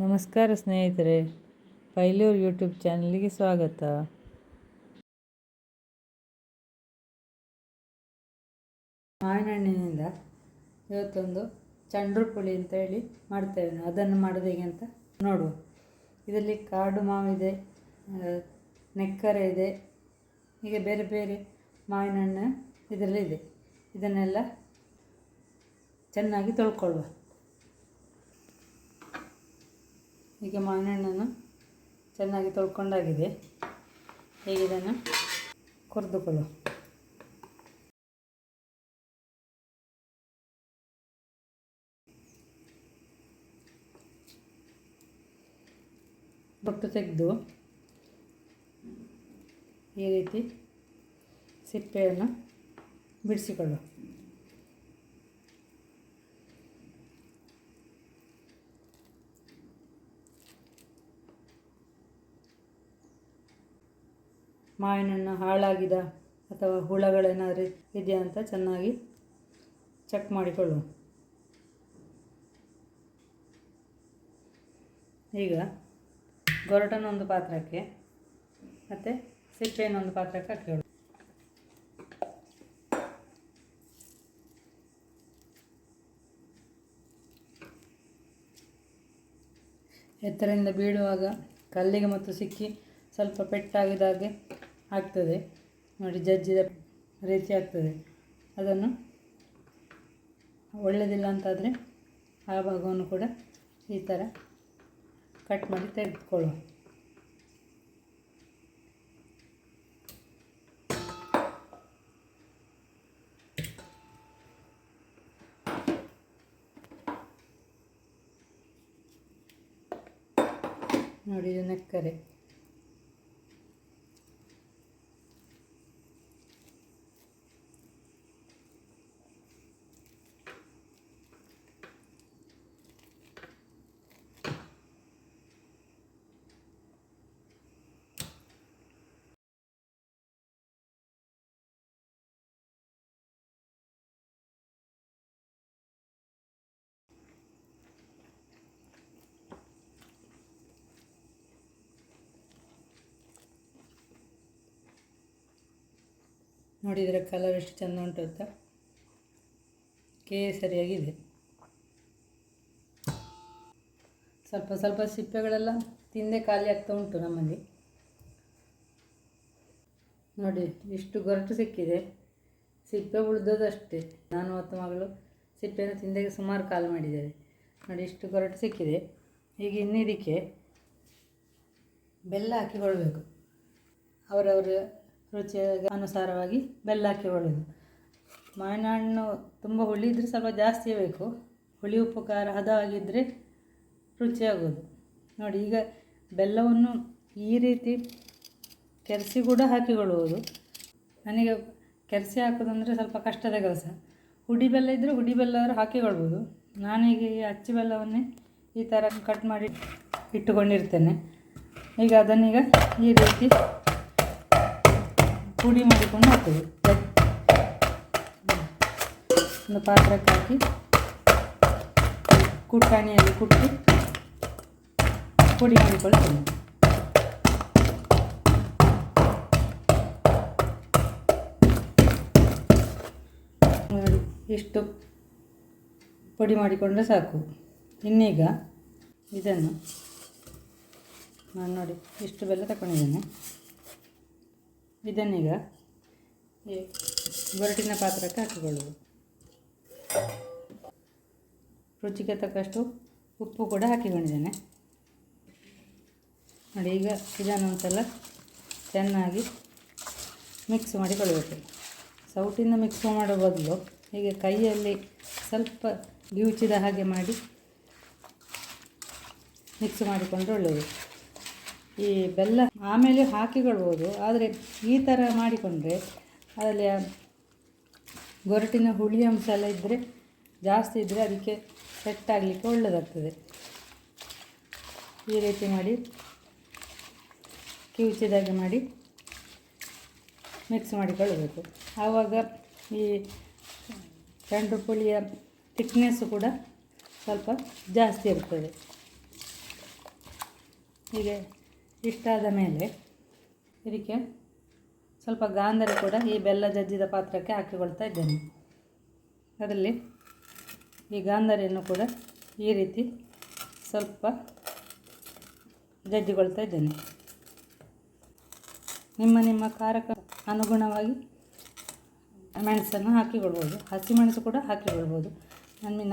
ನಮಸ್ಕಾರ ಸ್ನೇಹಿತರೆ, ಪೈಲೂರು ಯೂಟ್ಯೂಬ್ ಚಾನಲ್ಗೆ ಸ್ವಾಗತ. ಮಾವಿನ ಹಣ್ಣಿನಿಂದ ಇವತ್ತೊಂದು ಚಂಡ್ರು ಪುಳಿ ಅಂತ ಹೇಳಿ ಮಾಡ್ತೇವೆ. ಅದನ್ನು ಮಾಡೋದು ಹೇಗೆ ಅಂತ ನೋಡುವ. ಇದರಲ್ಲಿ ಕಾಡು ಮಾವಿದೆ, ನೆಕ್ಕರೆ ಇದೆ, ಹೀಗೆ ಬೇರೆ ಬೇರೆ ಮಾವಿನ ಹಣ್ಣು ಇದರಲ್ಲಿದೆ. ಇದನ್ನೆಲ್ಲ ಚೆನ್ನಾಗಿ ತೊಳ್ಕೊಳ್ಳುವ. ಈಗ ಮಾವಿನ ಹಣ್ಣನ್ನು ಚೆನ್ನಾಗಿ ತೊಳ್ಕೊಂಡಾಗಿದೆ. ಈಗ ಇದನ್ನು ಕೊರೆದುಕೊಳ್ಳುವ. ಬೊಟ್ಟು ತೆಗೆದು ಈ ರೀತಿ ಸಿಪ್ಪೆಯನ್ನು ಬಿಡಿಸಿಕೊಳ್ಳುವ. ಮಾವಿನ ಹಣ್ಣು ಹಾಳಾಗಿದ ಅಥವಾ ಹುಳಗಳೇನಾದರೂ ಇದೆಯಾ ಅಂತ ಚೆನ್ನಾಗಿ ಚೆಕ್ ಮಾಡಿಕೊಳ್ಳುವ. ಈಗ ಗೊರಟನ್ನು ಒಂದು ಪಾತ್ರಕ್ಕೆ ಮತ್ತು ಸಿಪ್ಪೆಯನ್ನು ಒಂದು ಪಾತ್ರಕ್ಕೆ ಹಾಕಿಕೊಳ್ಳುವ. ಎತ್ತರದಿಂದ ಬೀಳುವಾಗ ಕಲ್ಲಿಗೆ ಮತ್ತು ಸಿಕ್ಕಿ ಸ್ವಲ್ಪ ಪೆಟ್ಟಾಗಿದಾಗೆ ಆಗ್ತದೆ ನೋಡಿ, ಜಜ್ಜಿದ ರೀತಿ ಆಗ್ತದೆ. ಅದನ್ನು ಒಳ್ಳೆಯದಿಲ್ಲ ಅಂತಾದರೆ ಆ ಭಾಗವನ್ನು ಕೂಡ ಈ ಥರ ಕಟ್ ಮಾಡಿ ತೆಗೆದುಕೊಳ್ಳುವ. ನೋಡಿ, ಇದು ನೆಕ್ಕರೆ. ನೋಡಿ, ಇದರ ಕಲರ್ ಎಷ್ಟು ಚೆಂದ ಉಂಟು ಅಂತ, ಕೇಸರಿಯಾಗಿದೆ. ಸ್ವಲ್ಪ ಸ್ವಲ್ಪ ಸಿಪ್ಪೆಗಳೆಲ್ಲ ತಿಂದೆ ಖಾಲಿ ಆಗ್ತಾ ಉಂಟು ನಮ್ಮಲ್ಲಿ. ನೋಡಿ, ಇಷ್ಟು ಗೊರಟು ಸಿಕ್ಕಿದೆ, ಸಿಪ್ಪೆ ಉಳಿದದಷ್ಟೇ. ನಾನು ಮತ್ತು ಮಗಳು ಸಿಪ್ಪೆಯನ್ನು ತಿಂದೆ ಸುಮಾರು ಕಾಲು ಮಾಡಿದ್ದೇವೆ. ನೋಡಿ, ಇಷ್ಟು ಗೊರಟು ಸಿಕ್ಕಿದೆ. ಈಗ ಇನ್ನಿದಕ್ಕೆ ಬೆಲ್ಲ ಹಾಕಿಕೊಳ್ಬೇಕು. ಅವರವರ ರುಚಿಯ ಅನುಸಾರವಾಗಿ ಬೆಲ್ಲ ಹಾಕಿಕೊಳ್ಳೋದು. ಮಾವಿನ ಹಣ್ಣು ತುಂಬ ಹುಳಿ ಇದ್ದರೆ ಸ್ವಲ್ಪ ಜಾಸ್ತಿ ಬೇಕು. ಹುಳಿ ಉಪ್ಪು ಖಾರ ಹದವಾಗಿದ್ದರೆ ರುಚಿಯಾಗೋದು. ನೋಡಿ, ಈಗ ಬೆಲ್ಲವನ್ನು ಈ ರೀತಿ ಕೆರೆಸಿ ಕೂಡ ಹಾಕಿಕೊಳ್ಳುವುದು. ನನಗೆ ಕೆರೆಸಿ ಹಾಕೋದಂದರೆ ಸ್ವಲ್ಪ ಕಷ್ಟದ ಕೆಲಸ. ಹುಡಿ ಬೆಲ್ಲ ಇದ್ದರೆ ಹುಡಿ ಬೆಲ್ಲವರು ಹಾಕಿಕೊಳ್ಬೋದು. ನಾನೀಗ ಈ ಅಚ್ಚು ಬೆಲ್ಲವನ್ನೇ ಈ ಥರ ಕಟ್ ಮಾಡಿ ಇಟ್ಟುಕೊಂಡಿರ್ತೇನೆ. ಈಗ ಅದನ್ನೀಗ ಈ ರೀತಿ ಪುಡಿ ಮಾಡಿಕೊಂಡು ಹಾಕ್ತೇವೆ. ಒಂದು ಪಾತ್ರಕ್ಕೆ ಹಾಕಿ ಕುಟ್ಟಾಣಿಯಲ್ಲಿ ಕುಟ್ಟಿ ಪುಡಿ ಮಾಡಿಕೊಳ್ತೇನೆ. ನೋಡಿ, ಇಷ್ಟು ಪುಡಿ ಮಾಡಿಕೊಂಡ್ರೆ ಸಾಕು. ಇನ್ನೀಗ ಇದನ್ನು ನಾನು ನೋಡಿ ಇಷ್ಟು ಬೆಲ್ಲ ತಗೊಂಡಿದ್ದೇನೆ. ಇದನ್ನೀಗ ಈ ಗೊರಟಿನ ಪಾತ್ರಕ್ಕೆ ಹಾಕಿಕೊಳ್ಳುವುದು. ರುಚಿಗೆ ತಕ್ಕಷ್ಟು ಉಪ್ಪು ಕೂಡ ಹಾಕಿಕೊಂಡಿದ್ದೇನೆ. ನೋಡಿ, ಈಗ ಇದನ್ನೊಂದ್ಸಲ ಚೆನ್ನಾಗಿ ಮಿಕ್ಸ್ ಮಾಡಿಕೊಳ್ಳಬೇಕು. ಸೌಟಿಂದ ಮಿಕ್ಸ್ ಮಾಡೋ ಬದಲು ಹೀಗೆ ಕೈಯಲ್ಲಿ ಸ್ವಲ್ಪ ಗಿವುಚಿದ ಹಾಗೆ ಮಾಡಿ ಮಿಕ್ಸ್ ಮಾಡಿಕೊಂಡ್ರೆ ಒಳ್ಳೆಯದು. ಈ ಬೆಲ್ಲ ಆಮೇಲೆ ಹಾಕಿಕೊಳ್ಬೋದು, ಆದರೆ ಈ ಥರ ಮಾಡಿಕೊಂಡ್ರೆ ಅದರಲ್ಲಿ ಗೊರಟಿನ ಹುಳಿ ಅಂಶ ಎಲ್ಲ ಇದ್ದರೆ ಜಾಸ್ತಿ ಇದ್ದರೆ ಅದಕ್ಕೆ ಸೆಟ್ಟಾಗಲಿಕ್ಕೆ ಒಳ್ಳೆಯದಾಗ್ತದೆ. ಈ ರೀತಿ ಮಾಡಿ ಕಿವುಚಿದಾಗೆ ಮಾಡಿ ಮಿಕ್ಸ್ ಮಾಡಿಕೊಳ್ಳಬೇಕು. ಆವಾಗ ಈ ಚಂಡು ಪುಳಿಯ ಥಿಕ್ನೆಸ್ಸು ಕೂಡ ಸ್ವಲ್ಪ ಜಾಸ್ತಿ ಇರ್ತದೆ. ಹೀಗೆ ಇಷ್ಟಾದ ಮೇಲೆ ಇದಕ್ಕೆ ಸ್ವಲ್ಪ ಗಾಂಧಾರಿ ಕೂಡ ಈ ಬೆಲ್ಲ ಜಜ್ಜಿದ ಪಾತ್ರಕ್ಕೆ ಹಾಕಿಕೊಳ್ತಾ ಇದ್ದೇನೆ. ಅದರಲ್ಲಿ ಈ ಗಾಂಧಾರಿಯನ್ನು ಕೂಡ ಈ ರೀತಿ ಸ್ವಲ್ಪ ಜಜ್ಜಿಕೊಳ್ತಾ ಇದ್ದೇನೆ. ನಿಮ್ಮ ಖಾರಕ್ಕೆ ಅನುಗುಣವಾಗಿ ಮೆಣಸನ್ನು ಹಾಕಿಕೊಳ್ಬೋದು, ಹಸಿಮೆಣಸು ಕೂಡ ಹಾಕಿಕೊಳ್ಬೋದು.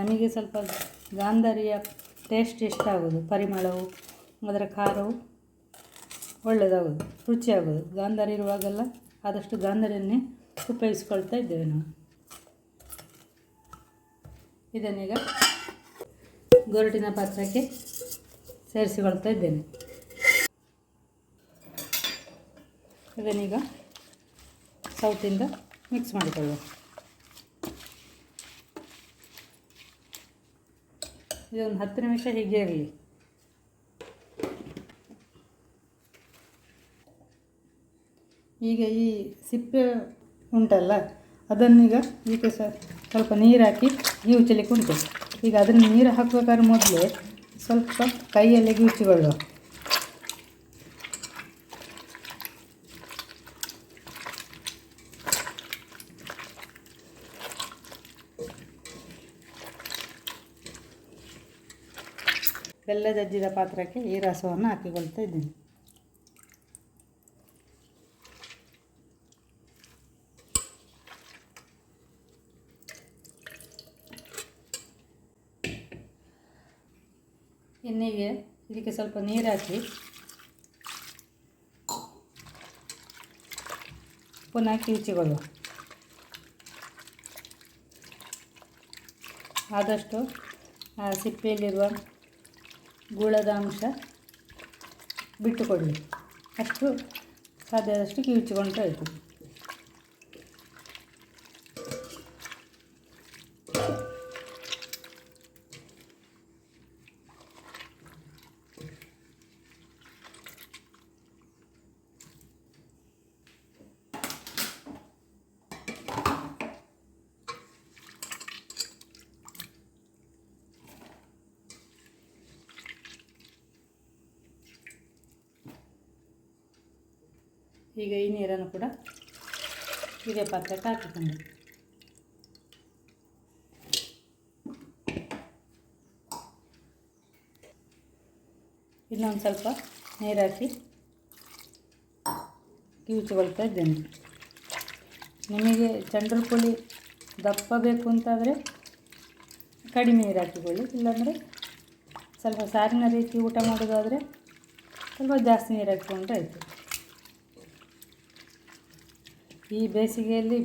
ನಮಗೆ ಸ್ವಲ್ಪ ಗಾಂಧಾರಿಯ ಟೇಸ್ಟ್ ಇಷ್ಟ ಆಗೋದು, ಪರಿಮಳವು ಅದರ ಖಾರವು ಒಳ್ಳೆಯದಾಗೋದು, ರುಚಿಯಾಗೋದು. ಗಾಂಧಾರಿ ಇರುವಾಗೆಲ್ಲ ಆದಷ್ಟು ಗಾಂಧಾರಿಯನ್ನೇ ಉಪಯೋಗಿಸ್ಕೊಳ್ತಾ ಇದ್ದೇವೆ ನಾವು. ಇದನ್ನೀಗ ಗೊರಟಿನ ಪಾತ್ರಕ್ಕೆ ಸೇರಿಸಿಕೊಳ್ತಾ ಇದ್ದೇನೆ. ಇದನ್ನೀಗ ಸೌಟಿಂದ ಮಿಕ್ಸ್ ಮಾಡಿಕೊಳ್ಳುವ. ಇದೊಂದು 10 ನಿಮಿಷ ಹೀಗೆ ಇರಲಿ. ಈಗ ಈ ಸಿಪ್ಪೆ ಉಂಟಲ್ಲ, ಅದನ್ನೀಗ ಇದಕ್ಕೆ ಸ್ವಲ್ಪ ನೀರು ಹಾಕಿ ಗಿವುಚಲಿಕ್ಕೆ ಉಂಟು. ಈಗ ಅದನ್ನು ನೀರು ಹಾಕಬೇಕಾದ್ರೆ ಮೊದಲೇ ಸ್ವಲ್ಪ ಕೈಯಲ್ಲೇ ಗಿವುಚಿಕೊಳ್ಳುವ. ಬೆಲ್ಲ ಜಜ್ಜಿದ ಪಾತ್ರಕ್ಕೆ ಈ ರಸವನ್ನು ಹಾಕಿಕೊಳ್ತಾ ಇದ್ದೀನಿ. ಇನ್ನೀಗೆ ಇದಕ್ಕೆ ಸ್ವಲ್ಪ ನೀರು ಹಾಕಿ ಪುನಃ ಕಿವುಚಿಕೊಳ್ಳುವ. ಆದಷ್ಟು ಆ ಸಿಪ್ಪೆಯಲ್ಲಿರುವ ಗೂಳದ ಅಂಶ ಬಿಟ್ಟುಕೊಳ್ಳಿ, ಅಷ್ಟು ಸಾಧ್ಯ ಆದಷ್ಟು ಕಿವುಚಿಕೊಂಡ್ರೆ ಆಯಿತು. ಈಗ ಈ ನೀರನ್ನು ಕೂಡ ಇದೇ ಪಾತ್ರಕ್ಕೆ ಹಾಕಿಕೊಂಡು ಇನ್ನೊಂದು ಸ್ವಲ್ಪ ನೀರು ಹಾಕಿ ಕಿವುಚಿಕೊಳ್ತಾ ಇದ್ದೇನೆ. ನಿಮಗೆ ಚಂಡ್ರ ಪುಳಿ ದಪ್ಪ ಬೇಕು ಅಂತಾದರೆ ಕಡಿಮೆ ನೀರು ಹಾಕಿಕೊಳ್ಳಿ, ಇಲ್ಲಾಂದರೆ ಸ್ವಲ್ಪ ಸಾರಿನ ರೀತಿ ಊಟ ಮಾಡೋದಾದರೆ ಸ್ವಲ್ಪ ಜಾಸ್ತಿ ನೀರು ಹಾಕಿಕೊಂಡ್ರೆ ಆಯಿತು. ಈ ಬೇಸಿಗೆಯಲ್ಲಿ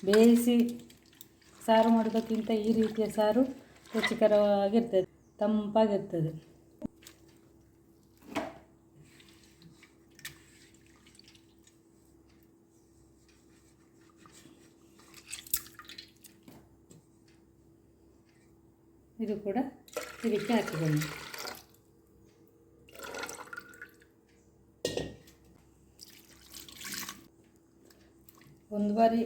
ಬೇಯಿಸಿ ಸಾರು ಮಾಡೋದಕ್ಕಿಂತ ಈ ರೀತಿಯ ಸಾರು ರುಚಿಕರವಾಗಿರ್ತದೆ, ತಂಪಾಗಿರ್ತದೆ. ಇದು ಕೂಡ ಇದಕ್ಕೆ ಹಾಕಿಕೊಳ್ಳಿ. ಒಂದು ಬಾರಿ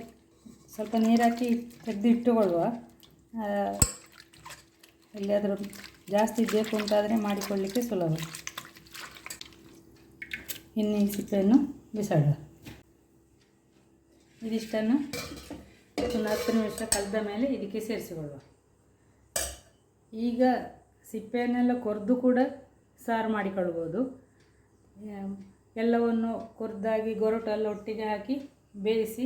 ಸ್ವಲ್ಪ ನೀರು ಹಾಕಿ ತೆಗೆದು ಇಟ್ಟುಕೊಳ್ಳುವ. ಎಲ್ಲಿಯಾದರೂ ಜಾಸ್ತಿ ಬೇಕು ಅಂತಾದರೆ ಮಾಡಿಕೊಳ್ಳಲಿಕ್ಕೆ ಸುಲಭ. ಇನ್ನು ಈ ಸಿಪ್ಪೆಯನ್ನು ಬಿಸಾಡುವ. ಇದಿಷ್ಟನ್ನು ಒಂದು 10 ನಿಮಿಷ ಕಳೆದ ಮೇಲೆ ಇದಕ್ಕೆ ಸೇರಿಸಿಕೊಳ್ಳುವ. ಈಗ ಸಿಪ್ಪೆಯನ್ನೆಲ್ಲ ಕೊರೆದು ಕೂಡ ಸಾರು ಮಾಡಿಕೊಳ್ಬೋದು. ಎಲ್ಲವನ್ನು ಕೊರೆದಾಗಿ ಗೊರಟು ಎಲ್ಲ ಒಟ್ಟಿಗೆ ಹಾಕಿ ಬೇಯಿಸಿ,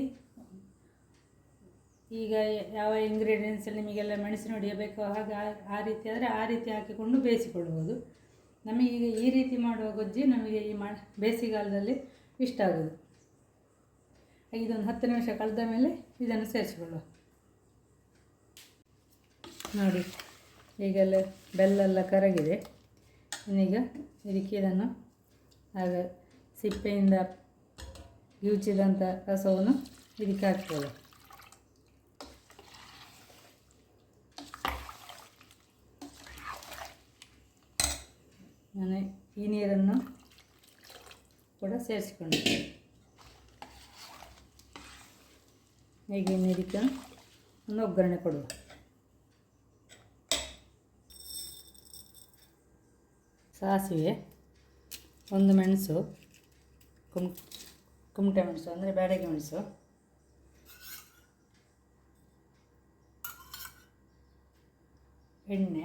ಈಗ ಯಾವ ಇಂಗ್ರೀಡಿಯೆಂಟ್ಸ್ ನಿಮಗೆಲ್ಲ ಮೆಣಸಿನ ಹುಡಿ ಬೇಕು ಹಾಗೆ ಆ ರೀತಿ ಆದರೆ ಆ ರೀತಿ ಹಾಕಿಕೊಂಡು ಬೇಯಿಸಿಕೊಳ್ಬೋದು. ನಮಗೀಗ ಈ ರೀತಿ ಮಾಡುವ ಗೊಜ್ಜಿ ನಮಗೆ ಈ ಬೇಸಿಗೆಗಾಲದಲ್ಲಿ ಇಷ್ಟ ಆಗೋದು. ಇದೊಂದು 10 ನಿಮಿಷ ಕಳೆದ ಮೇಲೆ ಇದನ್ನು ಸೇರಿಸಿಕೊಳ್ಳುವ. ನೋಡಿ, ಈಗೆಲ್ಲ ಬೆಲ್ಲೆಲ್ಲ ಕರಗಿದೆ. ಇನ್ನೀಗ ಇದಕ್ಕೆ ಇದನ್ನು ಆಗ ಸಿಪ್ಪೆಯಿಂದ ಗಿವುಚಿದಂಥ ರಸವನ್ನು ಇದಕ್ಕೆ ಹಾಕ್ಕೊಳ್ಳುವ. ನಾನು ಈ ನೀರನ್ನು ಕೂಡ ಸೇರಿಸಿಕೊಂಡೆ. ಈಗ ಇದಕ್ಕೆ ಒಂದು ಒಗ್ಗರಣೆ ಕೊಡುವ. ಸಾಸಿವೆ, ಒಂದು ಮೆಣಸು, ಕುಮಟೆ ಮೆಣಸು ಅಂದರೆ ಬ್ಯಾಡಗಿ ಮೆಣಸು, ಎಣ್ಣೆ,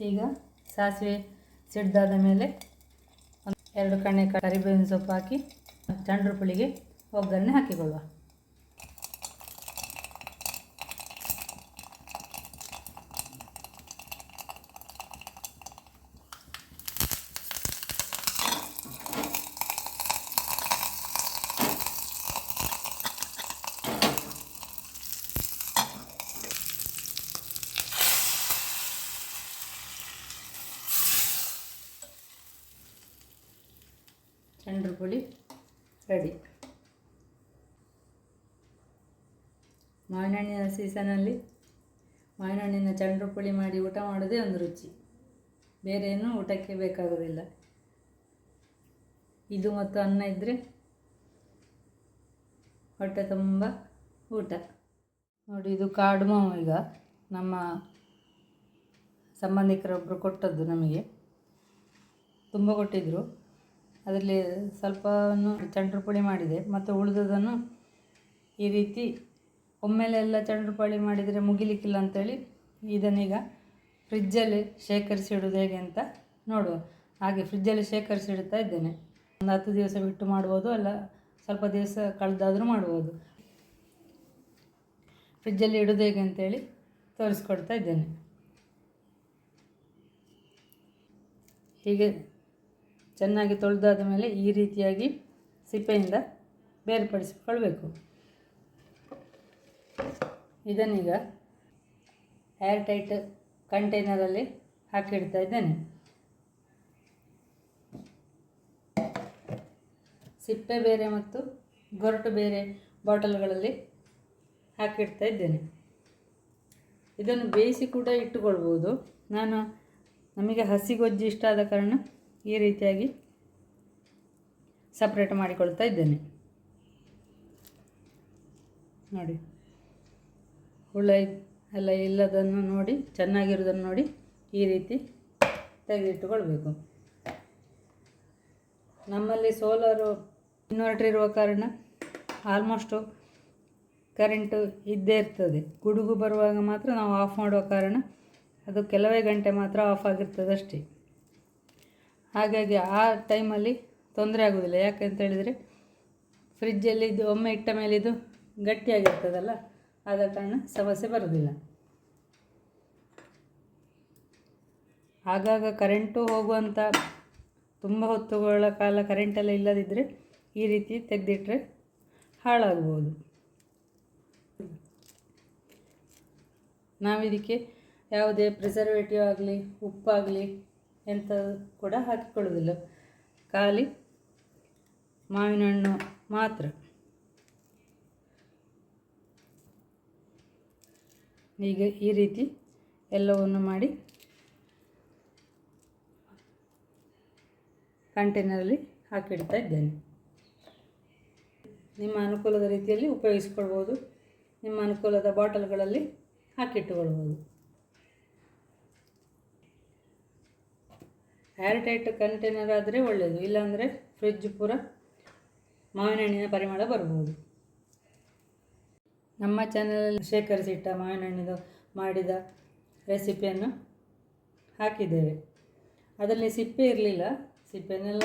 ಈಗ ಸಾಸಿವೆ ಸಿಡ್ದಾದ ಮೇಲೆ 2 ಕಣ್ಣೆ ಕರಿಬೇವಿನ ಸೊಪ್ಪು ಹಾಕಿ ಚಂಡ್ರು ಪುಳಿಗೆ ಒಗ್ಗರಣೆ ಹಾಕಿಕೊಳ್ಳುವ. ಚಂಡ್ರು ಪುಳಿ ರೆಡಿ. ಮಾವಿನ ಹಣ್ಣಿನ ಸೀಸನಲ್ಲಿ ಮಾವಿನ ಹಣ್ಣಿನ ಚಂಡ್ರು ಪುಳಿ ಮಾಡಿ ಊಟ ಮಾಡೋದೇ ಒಂದು ರುಚಿ, ಬೇರೆ ಏನೂ ಊಟಕ್ಕೆ ಬೇಕಾಗೋದಿಲ್ಲ. ಇದು ಮತ್ತು ಅನ್ನ ಇದ್ದರೆ ಹೊಟ್ಟೆ ತುಂಬ ಊಟ. ನೋಡಿ, ಇದು ಕಾಡು ಮಾವು. ಈಗ ನಮ್ಮ ಸಂಬಂಧಿಕರೊಬ್ಬರು ಕೊಟ್ಟದ್ದು, ನಮಗೆ ತುಂಬ ಕೊಟ್ಟಿದ್ದರು. ಅದರಲ್ಲಿ ಸ್ವಲ್ಪವನ್ನು ಚಂಡ್ರು ಪುಳಿ ಮಾಡಿದೆ ಮತ್ತು ಉಳಿದದನ್ನು ಈ ರೀತಿ ಒಮ್ಮೆಲೆಲ್ಲ ಚಂಡ್ರು ಪುಳಿ ಮಾಡಿದರೆ ಮುಗಿಲಿಕ್ಕಿಲ್ಲ ಅಂಥೇಳಿ ಇದನ್ನೀಗ ಫ್ರಿಜ್ಜಲ್ಲಿ ಶೇಖರಿಸಿಡೋದು ಹೇಗೆ ಅಂತ ನೋಡುವ. ಹಾಗೆ ಫ್ರಿಜ್ಜಲ್ಲಿ ಶೇಖರಿಸಿಡ್ತಾ ಇದ್ದೇನೆ. ಒಂದು 10 ದಿವಸ ಬಿಟ್ಟು ಮಾಡ್ಬೋದು, ಅಲ್ಲ ಸ್ವಲ್ಪ ದಿವಸ ಕಳೆದಾದರೂ ಮಾಡ್ಬೋದು. ಫ್ರಿಜ್ಜಲ್ಲಿ ಇಡೋದು ಹೇಗೆ ಅಂತೇಳಿ ತೋರಿಸ್ಕೊಡ್ತಾ ಇದ್ದೇನೆ. ಹೀಗೆ ಚೆನ್ನಾಗಿ ತೊಳೆದಾದ ಮೇಲೆ ಈ ರೀತಿಯಾಗಿ ಸಿಪ್ಪೆಯಿಂದ ಬೇರ್ಪಡಿಸಿಕೊಳ್ಬೇಕು. ಇದನ್ನೀಗ ಏರ್ ಟೈಟ್ ಕಂಟೈನರಲ್ಲಿ ಹಾಕಿಡ್ತಾ ಇದ್ದೇನೆ. ಸಿಪ್ಪೆ ಬೇರೆ ಮತ್ತು ಗೊರಟು ಬೇರೆ ಬಾಟಲ್ಗಳಲ್ಲಿ ಹಾಕಿಡ್ತಾ ಇದ್ದೇನೆ. ಇದನ್ನು ಬೇಯಿಸಿ ಕೂಡ ಇಟ್ಟುಕೊಳ್ಬೋದು. ನಮಗೆ ಹಸಿಗೊಜ್ಜು ಇಷ್ಟ ಆದ ಕಾರಣ ಈ ರೀತಿಯಾಗಿ ಸಪ್ರೇಟ್ ಮಾಡಿಕೊಳ್ತಾ ಇದ್ದೇನೆ. ನೋಡಿ, ಹುಳ ಎಲ್ಲ ಇಲ್ಲದನ್ನು ನೋಡಿ, ಚೆನ್ನಾಗಿರೋದನ್ನು ನೋಡಿ ಈ ರೀತಿ ತೆಗೆದಿಟ್ಟುಕೊಳ್ಬೇಕು. ನಮ್ಮಲ್ಲಿ ಸೋಲಾರು ಇನ್ವರ್ಟರ್ ಇರುವ ಕಾರಣ ಆಲ್ಮೋಸ್ಟು ಕರೆಂಟು ಇದ್ದೇ ಇರ್ತದೆ. ಗುಡುಗು ಬರುವಾಗ ಮಾತ್ರ ನಾವು ಆಫ್ ಮಾಡುವ ಕಾರಣ ಅದು ಕೆಲವೇ ಗಂಟೆ ಮಾತ್ರ ಆಫ್ ಆಗಿರ್ತದೆ ಅಷ್ಟೇ. ಹಾಗಾಗಿ ಆ ಟೈಮಲ್ಲಿ ತೊಂದರೆ ಆಗೋದಿಲ್ಲ. ಯಾಕಂತ ಹೇಳಿದರೆ ಫ್ರಿಜ್ಜಲ್ಲಿ ಇದು ಒಮ್ಮೆ ಇಟ್ಟ ಮೇಲೆ ಇದು ಗಟ್ಟಿಯಾಗಿರ್ತದಲ್ಲ, ಆದ ಕಾರಣ ಸಮಸ್ಯೆ ಬರೋದಿಲ್ಲ. ಆಗಾಗ ಕರೆಂಟು ಹೋಗುವಂಥ ತುಂಬ ಹೊತ್ತುಗಳ ಕಾಲ ಕರೆಂಟೆಲ್ಲ ಇಲ್ಲದಿದ್ದರೆ ಈ ರೀತಿ ತೆಗೆದಿಟ್ಟರೆ ಹಾಳಾಗ್ಬೋದು. ನಾವಿದಕ್ಕೆ ಯಾವುದೇ ಪ್ರಿಸರ್ವೇಟಿವ್ ಆಗಲಿ ಉಪ್ಪಾಗಲಿ ಎಂಥ ಕೂಡ ಹಾಕಿಕೊಳ್ಳೋದಿಲ್ಲ, ಖಾಲಿ ಮಾವಿನ ಹಣ್ಣು ಮಾತ್ರ. ಈಗ ಈ ರೀತಿ ಎಲ್ಲವನ್ನು ಮಾಡಿ ಕಂಟೈನರಲ್ಲಿ ಹಾಕಿಡ್ತಾ ಇದ್ದೇನೆ. ನಿಮ್ಮ ಅನುಕೂಲದ ರೀತಿಯಲ್ಲಿ ಉಪಯೋಗಿಸ್ಕೊಳ್ಬೋದು. ನಿಮ್ಮ ಅನುಕೂಲದ ಬಾಟಲ್ಗಳಲ್ಲಿ ಹಾಕಿಟ್ಟುಕೊಳ್ಬೋದು. ಏರ್ ಟೈಟ್ ಕಂಟೈನರ್ ಆದರೆ ಒಳ್ಳೆಯದು, ಇಲ್ಲಾಂದರೆ ಫ್ರಿಜ್ ಪೂರ ಮಾವಿನ ಹಣ್ಣಿನ ಪರಿಮಳ ಬರ್ಬೋದು. ನಮ್ಮ ಚಾನಲಲ್ಲಿ ಶೇಖರಿಸಿಟ್ಟ ಮಾವಿನ ಹಣ್ಣಿದು ಮಾಡಿದ ರೆಸಿಪಿಯನ್ನು ಹಾಕಿದ್ದೇವೆ. ಅದರಲ್ಲಿ ಸಿಪ್ಪೆ ಇರಲಿಲ್ಲ, ಸಿಪ್ಪೆನೆಲ್ಲ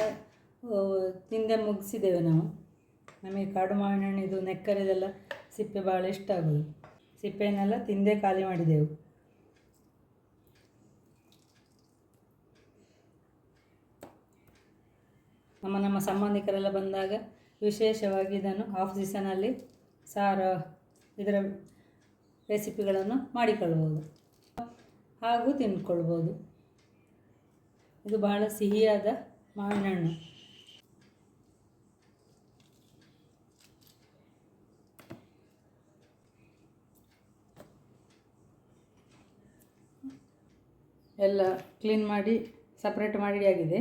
ತಿಂದೆ ಮುಗಿಸಿದ್ದೇವೆ ನಾವು. ನಮಗೆ ಕಾಡು ಮಾವಿನ ಹಣ್ಣಿದು ನೆಕ್ಕರಿದೆಲ್ಲ ಸಿಪ್ಪೆ ಭಾಳ ಇಷ್ಟ ಆಗೋದು. ಸಿಪ್ಪೆಯನ್ನೆಲ್ಲ ತಿಂದೇ ಖಾಲಿ ಮಾಡಿದೆವು. ನಮ್ಮ ಸಂಬಂಧಿಕರೆಲ್ಲ ಬಂದಾಗ ವಿಶೇಷವಾಗಿ ಇದನ್ನು ಆಫ್ ಸೀಸನಲ್ಲಿ ಸಾರು ಇದರ ರೆಸಿಪಿಗಳನ್ನು ಮಾಡಿಕೊಳ್ಬೋದು ಹಾಗೂ ತಿಂದ್ಕೊಳ್ಬೋದು. ಇದು ಬಹಳ ಸಿಹಿಯಾದ ಮಾವಿನ ಹಣ್ಣು. ಎಲ್ಲ ಕ್ಲೀನ್ ಮಾಡಿ ಸಪ್ರೇಟ್ ಮಾಡಿ ಆಗಿದೆ.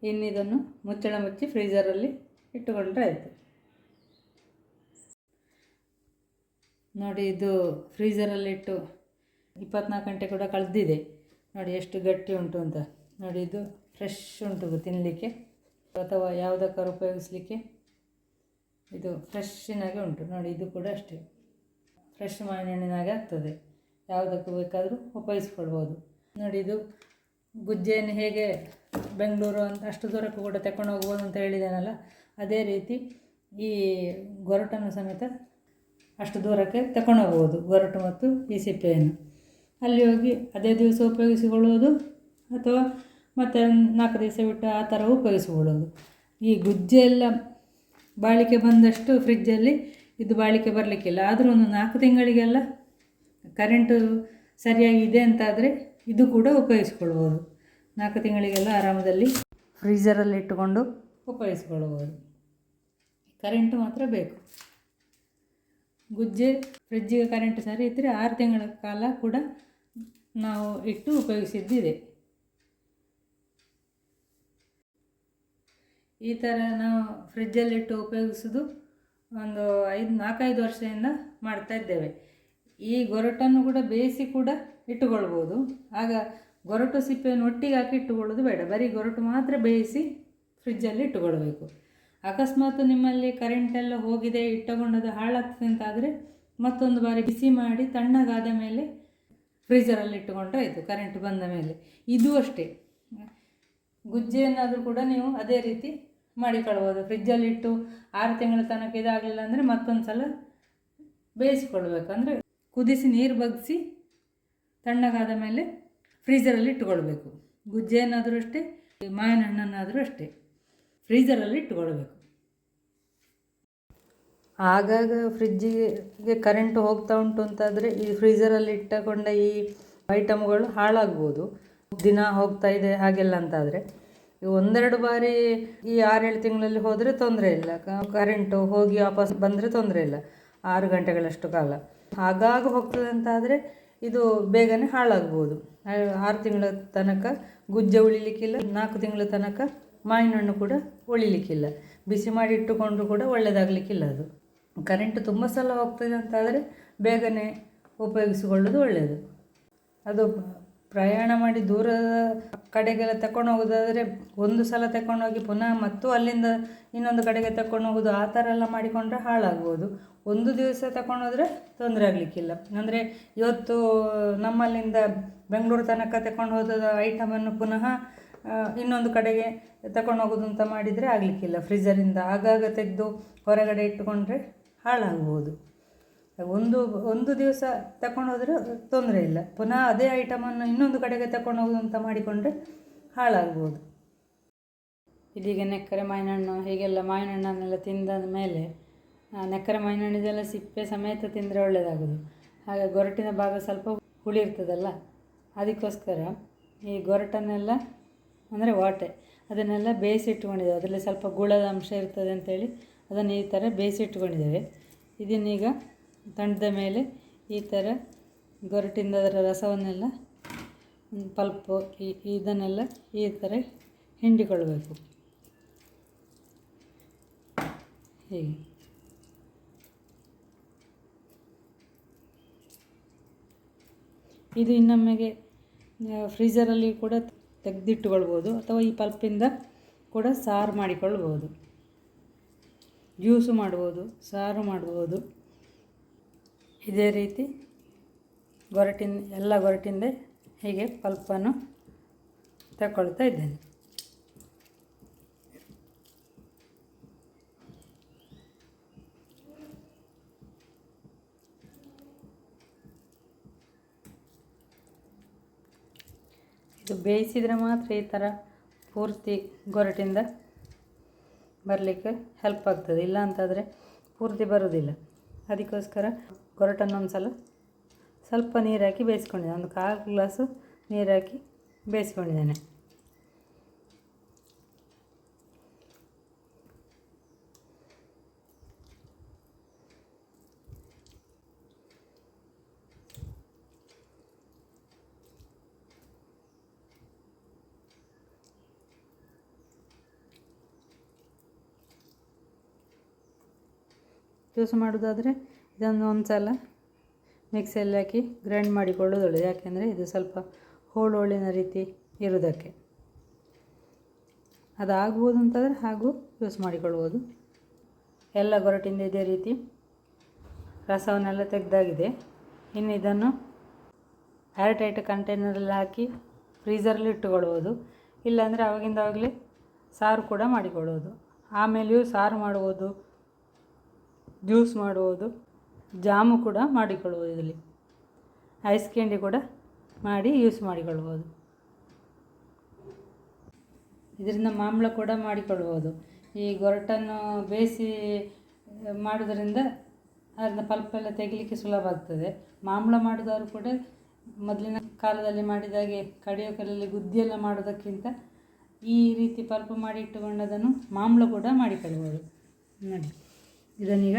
ಇನ್ನಿದನ್ನು ಮುಚ್ಚಳ ಮುಚ್ಚಿ ಫ್ರೀಝರಲ್ಲಿ ಇಟ್ಟುಕೊಂಡ್ರೆ ಆಯಿತು. ನೋಡಿ ಇದು ಫ್ರೀಝರಲ್ಲಿಟ್ಟು 24 ಗಂಟೆ ಕೂಡ ಕಳೆದಿದೆ. ನೋಡಿ ಎಷ್ಟು ಗಟ್ಟಿ ಉಂಟು ಅಂತ. ನೋಡಿ ಇದು ಫ್ರೆಶ್ ಉಂಟು ತಿನ್ನಲಿಕ್ಕೆ ಅಥವಾ ಯಾವುದಕ್ಕಾದ್ರೂ ಉಪಯೋಗಿಸಲಿಕ್ಕೆ ಇದು ಫ್ರೆಶ್ಶಿನಾಗೆ ಉಂಟು. ನೋಡಿ ಇದು ಕೂಡ ಅಷ್ಟೇ ಫ್ರೆಶ್ ಮಾವಿನ ಹಣ್ಣಿನಾಗೆ ಆಗ್ತದೆ, ಯಾವುದಕ್ಕೂ ಬೇಕಾದರೂ ಉಪಯೋಗಿಸ್ಕೊಳ್ಬೋದು. ನೋಡಿ ಇದು ಗುಜ್ಜೆಯನ್ನು ಹೇಗೆ ಬೆಂಗಳೂರು ಅಂತ ಅಷ್ಟು ದೂರಕ್ಕೂ ಕೂಡ ತಗೊಂಡು ಹೋಗ್ಬೋದು ಅಂತ ಹೇಳಿದ್ದೇನಲ್ಲ, ಅದೇ ರೀತಿ ಈ ಗೊರಟನ್ನು ಸಮೇತ ಅಷ್ಟು ದೂರಕ್ಕೆ ತಗೊಂಡು ಹೋಗ್ಬೋದು. ಗೊರಟು ಮತ್ತು ಈ ಸಿಪ್ಪೆಯನ್ನು ಅಲ್ಲಿ ಹೋಗಿ ಅದೇ ದಿವಸ ಉಪಯೋಗಿಸಿಕೊಳ್ಳುವುದು ಅಥವಾ ಮತ್ತು 4 ದಿವಸ ಬಿಟ್ಟು ಆ ಥರ ಉಪಯೋಗಿಸಿಕೊಳ್ಳೋದು. ಈ ಗುಜ್ಜೆ ಎಲ್ಲ ಬಾಳಿಕೆ ಬಂದಷ್ಟು ಫ್ರಿಜ್ಜಲ್ಲಿ ಇದು ಬಾಳಿಕೆ ಬರಲಿಕ್ಕಿಲ್ಲ. ಆದರೂ ಒಂದು 4 ತಿಂಗಳಿಗೆಲ್ಲ ಕರೆಂಟು ಸರಿಯಾಗಿ ಇದೆ ಅಂತಾದರೆ ಇದು ಕೂಡ ಉಪಯೋಗಿಸ್ಕೊಳ್ಬೋದು. 4 ತಿಂಗಳಿಗೆಲ್ಲ ಆರಾಮದಲ್ಲಿ ಫ್ರೀಝರಲ್ಲಿ ಇಟ್ಟುಕೊಂಡು ಉಪಯೋಗಿಸ್ಕೊಳ್ಬೋದು. ಕರೆಂಟು ಮಾತ್ರ ಬೇಕು. ಗುಜ್ಜೆ ಫ್ರಿಜ್ಜಿಗೆ ಕರೆಂಟ್ ಸರಿ ಇದ್ದರೆ 6 ತಿಂಗಳ ಕಾಲ ಕೂಡ ನಾವು ಇಟ್ಟು ಉಪಯೋಗಿಸಿದ್ದಿದೆ. ಈ ಥರ ನಾವು ಫ್ರಿಜ್ಜಲ್ಲಿಟ್ಟು ಉಪಯೋಗಿಸೋದು ಒಂದು 4-5 ವರ್ಷದಿಂದ ಮಾಡ್ತಾ ಇದ್ದೇವೆ. ಈ ಗೊರಟನ್ನು ಕೂಡ ಬೇಯಿಸಿ ಕೂಡ ಇಟ್ಟುಕೊಳ್ಬೋದು. ಆಗ ಗೊರಟು ಸಿಪ್ಪೆಯನ್ನು ಒಟ್ಟಿಗೆ ಹಾಕಿ ಇಟ್ಟುಕೊಳ್ಳೋದು ಬೇಡ, ಬರೀ ಗೊರಟು ಮಾತ್ರ ಬೇಯಿಸಿ ಫ್ರಿಜ್ಜಲ್ಲಿ ಇಟ್ಟುಕೊಳ್ಬೇಕು. ಅಕಸ್ಮಾತ್ ನಿಮ್ಮಲ್ಲಿ ಕರೆಂಟೆಲ್ಲ ಹೋಗಿದೆ, ಇಟ್ಟುಕೊಂಡದ್ದು ಹಾಳಾಗ್ತದೆ ಅಂತಾದರೆ ಮತ್ತೊಂದು ಬಾರಿ ಬಿಸಿ ಮಾಡಿ ತಣ್ಣಗಾದ ಮೇಲೆ ಫ್ರೀಝರಲ್ಲಿ ಇಟ್ಟುಕೊಂಡ್ರೆ ಆಯಿತು, ಕರೆಂಟ್ ಬಂದ ಮೇಲೆ. ಇದು ಅಷ್ಟೇ, ಗುಜ್ಜೆಯನ್ನಾದರೂ ಕೂಡ ನೀವು ಅದೇ ರೀತಿ ಮಾಡಿಕೊಳ್ಬೋದು. ಫ್ರಿಜ್ಜಲ್ಲಿಟ್ಟು 6 ತಿಂಗಳ ತನಕ ಇದಾಗಲಿಲ್ಲ ಅಂದರೆ ಮತ್ತೊಂದು ಸಲ ಬೇಯಿಸ್ಕೊಳ್ಬೇಕು. ಅಂದರೆ ಕುದಿಸಿ ನೀರು ಬಗ್ಗಿಸಿ ತಣ್ಣಗಾದ ಮೇಲೆ ಫ್ರೀಝರಲ್ಲಿ ಇಟ್ಟುಕೊಳ್ಬೇಕು. ಗುಜ್ಜೆಯನ್ನಾದರೂ ಅಷ್ಟೇ, ಮಾವಿನ ಹಣ್ಣನ್ನಾದರೂ ಅಷ್ಟೇ ಫ್ರೀಝರಲ್ಲಿ ಇಟ್ಟುಕೊಳ್ಬೇಕು. ಆಗಾಗ ಫ್ರಿಜ್ಜಿಗೆ ಕರೆಂಟು ಹೋಗ್ತಾ ಉಂಟು ಅಂತಾದರೆ ಈ ಫ್ರೀಝರಲ್ಲಿ ಇಟ್ಟುಕೊಂಡ ಈ ಐಟಮ್ಗಳು ಹಾಳಾಗ್ಬೋದು. ದಿನ ಹೋಗ್ತಾ ಇದೆ ಹಾಗೆಲ್ಲ ಅಂತಾದರೆ ಒಂದೆರಡು ಬಾರಿ ಈ 6-7 ತಿಂಗಳಲ್ಲಿ ಹೋದರೆ ತೊಂದರೆ ಇಲ್ಲ. ಕರೆಂಟು ಹೋಗಿ ವಾಪಸ್ ಬಂದರೆ ತೊಂದರೆ ಇಲ್ಲ, 6 ಗಂಟೆಗಳಷ್ಟು ಕಾಲ. ಆಗಾಗ ಹೋಗ್ತದೆ ಅಂತಾದರೆ ಇದು ಬೇಗನೆ ಹಾಳಾಗ್ಬೋದು. 6 ತಿಂಗಳ ತನಕ ಗುಜ್ಜೆ ಉಳಿಲಿಕ್ಕಿಲ್ಲ, 4 ತಿಂಗಳ ತನಕ ಮಾವಿನ ಹಣ್ಣು ಕೂಡ ಉಳಿಲಿಕ್ಕಿಲ್ಲ. ಬಿಸಿ ಮಾಡಿ ಇಟ್ಟುಕೊಂಡ್ರೂ ಕೂಡ ಒಳ್ಳೆಯದಾಗಲಿಕ್ಕಿಲ್ಲ. ಅದು ಕರೆಂಟು ತುಂಬ ಸಲ ಹೋಗ್ತದೆ ಅಂತಾದರೆ ಬೇಗನೆ ಉಪಯೋಗಿಸಿಕೊಳ್ಳೋದು ಒಳ್ಳೆಯದು. ಅದು ಪ್ರಯಾಣ ಮಾಡಿ ದೂರದ ಕಡೆಗೆಲ್ಲ ತಗೊಂಡು ಹೋಗೋದಾದರೆ ಒಂದು ಸಲ ತಗೊಂಡೋಗಿ ಪುನಃ ಮತ್ತು ಅಲ್ಲಿಂದ ಇನ್ನೊಂದು ಕಡೆಗೆ ತಗೊಂಡು ಹೋಗೋದು ಆ ಥರ ಎಲ್ಲ ಮಾಡಿಕೊಂಡ್ರೆ ಹಾಳಾಗ್ಬೋದು. ಒಂದು ದಿವಸ ತಗೊಂಡೋದ್ರೆ ತೊಂದರೆ ಆಗಲಿಕ್ಕಿಲ್ಲ. ಅಂದರೆ ಇವತ್ತು ನಮ್ಮಲ್ಲಿಂದ ಬೆಂಗಳೂರು ತನಕ ತಗೊಂಡು ಹೋದ ಐಟಮನ್ನು ಪುನಃ ಇನ್ನೊಂದು ಕಡೆಗೆ ತಗೊಂಡು ಹೋಗೋದು ಅಂತ ಮಾಡಿದರೆ ಆಗಲಿಕ್ಕಿಲ್ಲ. ಫ್ರೀಝರಿಂದ ಆಗಾಗ ತೆಗೆದು ಹೊರಗಡೆ ಇಟ್ಟುಕೊಂಡ್ರೆ ಹಾಳಾಗ್ಬೋದು. ಒಂದು ದಿವಸ ತಗೊಂಡೋದ್ರೆ ತೊಂದರೆ ಇಲ್ಲ, ಪುನಃ ಅದೇ ಐಟಮನ್ನು ಇನ್ನೊಂದು ಕಡೆಗೆ ತಗೊಂಡು ಹೋಗೋದು ಅಂತ ಮಾಡಿಕೊಂಡ್ರೆ ಹಾಳಾಗ್ಬೋದು. ಇದೀಗ ನೆಕ್ಕರೆ ಮಾವಿನ ಹಣ್ಣು ಹೀಗೆಲ್ಲ ಮಾವಿನ ಹಣ್ಣನ್ನೆಲ್ಲ ತಿಂದ ಮೇಲೆ ನೆಕ್ಕರೆ ಮಾವಿನ ಹಣ್ಣಿದೆಲ್ಲ ಸಿಪ್ಪೆ ಸಮೇತ ತಿಂದರೆ ಒಳ್ಳೆಯದಾಗೋದು. ಹಾಗೆ ಗೊರಟಿನ ಭಾಗ ಸ್ವಲ್ಪ ಹುಳಿ ಇರ್ತದಲ್ಲ, ಅದಕ್ಕೋಸ್ಕರ ಈ ಗೊರಟನ್ನೆಲ್ಲ ಅಂದರೆ ವಾಟೆ ಅದನ್ನೆಲ್ಲ ಬೇಯಿಸಿಟ್ಕೊಂಡಿದ್ದೇವೆ. ಅದರಲ್ಲಿ ಸ್ವಲ್ಪ ಗುಳದ ಅಂಶ ಇರ್ತದೆ ಅಂಥೇಳಿ ಅದನ್ನು ಈ ಥರ ಬೇಯಿಸಿಟ್ಕೊಂಡಿದ್ದೇವೆ. ಇದನ್ನೀಗ ತಣ್ಣದ ಮೇಲೆ ಈ ಥರ ಗೊರಟಿಂದ ಅದರ ರಸವನ್ನೆಲ್ಲ ಪಲ್ಪು ಇದನ್ನೆಲ್ಲ ಈ ಥರ ಹಿಂಡಿಕೊಳ್ಬೇಕು. ಹೀಗೆ ಇದು ಇನ್ನೊಮ್ಮೆಗೆ ಫ್ರೀಝರಲ್ಲಿ ಕೂಡ ತೆಗೆದಿಟ್ಟುಕೊಳ್ಬೋದು ಅಥವಾ ಈ ಪಲ್ಪಿಂದ ಕೂಡ ಸಾರು ಮಾಡಿಕೊಳ್ಬೋದು. ಜ್ಯೂಸು ಮಾಡ್ಬೋದು, ಸಾರು ಮಾಡ್ಬೋದು. ಇದೇ ರೀತಿ ಎಲ್ಲ ಗೊರಟಿಂದ ಹೀಗೆ ಪಲ್ಪನ್ನು ತಗೊಳ್ತಾ ಇದ್ದೇನೆ. ಇದು ಬೇಯಿಸಿದರೆ ಮಾತ್ರ ಈ ಥರ ಪೂರ್ತಿ ಗೊರಟಿಂದ ಬರಲಿಕ್ಕೆ ಹೆಲ್ಪ್ ಆಗ್ತದೆ, ಇಲ್ಲ ಅಂತಾದರೆ ಪೂರ್ತಿ ಬರೋದಿಲ್ಲ. ಅದಕ್ಕೋಸ್ಕರ ಗೊರಟನ್ನು ಒಂದು ಸಲ ಸ್ವಲ್ಪ ನೀರು ಹಾಕಿ ಬೇಯಿಸ್ಕೊಂಡಿದ್ದೇನೆ. ಒಂದು 1/4 ಗ್ಲಾಸು ನೀರು ಹಾಕಿ ಬೇಯಿಸ್ಕೊಂಡಿದ್ದೇನೆ. ಜ್ಯೂಸ್ ಮಾಡೋದಾದರೆ ಇದನ್ನು ಒಂದು ಸಲ ಮಿಕ್ಸಿಯಲ್ಲಿ ಹಾಕಿ ಗ್ರೈಂಡ್ ಮಾಡಿಕೊಳ್ಳೋದು ಒಳ್ಳೆಯದು, ಯಾಕೆಂದರೆ ಇದು ಸ್ವಲ್ಪ ಹೋಳಿನ ರೀತಿ ಇರೋದಕ್ಕೆ. ಅದಾಗ್ಬೋದು ಅಂತಂದರೆ ಹಾಗೂ ಯೂಸ್ ಮಾಡಿಕೊಳ್ಬೋದು. ಎಲ್ಲ ಗೊರಟಿಂದ ಇದೇ ರೀತಿ ರಸವನ್ನೆಲ್ಲ ತೆಗೆದಾಗಿದೆ. ಇನ್ನು ಇದನ್ನು ಏರ್ಟೈಟ್ ಕಂಟೈನರಲ್ಲಿ ಹಾಕಿ ಫ್ರೀಝರಲ್ಲಿ ಇಟ್ಟುಕೊಳ್ಳುವುದು, ಇಲ್ಲಾಂದರೆ ಆವಾಗಲೇ ಸಾರು ಕೂಡ ಮಾಡಿಕೊಳ್ಳುವುದು. ಆಮೇಲೆಯೂ ಸಾರು ಮಾಡುವುದು, ಜ್ಯೂಸ್ ಮಾಡುವುದು, ಜಾಮು ಕೂಡ ಮಾಡಿಕೊಳ್ಳುವುದು. ಇದರಲ್ಲಿ ಐಸ್ ಕ್ಯಾಂಡಿ ಕೂಡ ಮಾಡಿ ಯೂಸ್ ಮಾಡಿಕೊಳ್ಳುವುದು. ಇದರಿಂದ ಮಾಂಬಳ ಕೂಡ ಮಾಡಿಕೊಳ್ಳುವುದು. ಈ ಗೊರಟನ್ನು ಬೇಯಿಸಿ ಮಾಡೋದರಿಂದ ಅದನ್ನ ಪಲ್ಪೆಲ್ಲ ತೆಗಿಲಿಕ್ಕೆ ಸುಲಭ ಆಗ್ತದೆ. ಮಾಂಬಳ ಮಾಡಿದವರು ಕೂಡ ಮೊದಲಿನ ಕಾಲದಲ್ಲಿ ಮಾಡಿದಾಗೆ ಕಡಿಯೋ ಕಲ್ಲಲ್ಲಿ ಗುದ್ದಿಯೆಲ್ಲ ಮಾಡೋದಕ್ಕಿಂತ ಈ ರೀತಿ ಪಲ್ಪ್ ಮಾಡಿ ಇಟ್ಟುಕೊಂಡದನ್ನು ಮಾಂಬಳ ಕೂಡ ಮಾಡಿಕೊಳ್ಳುವುದು. ನೋಡಿ, ಇದನ್ನೀಗ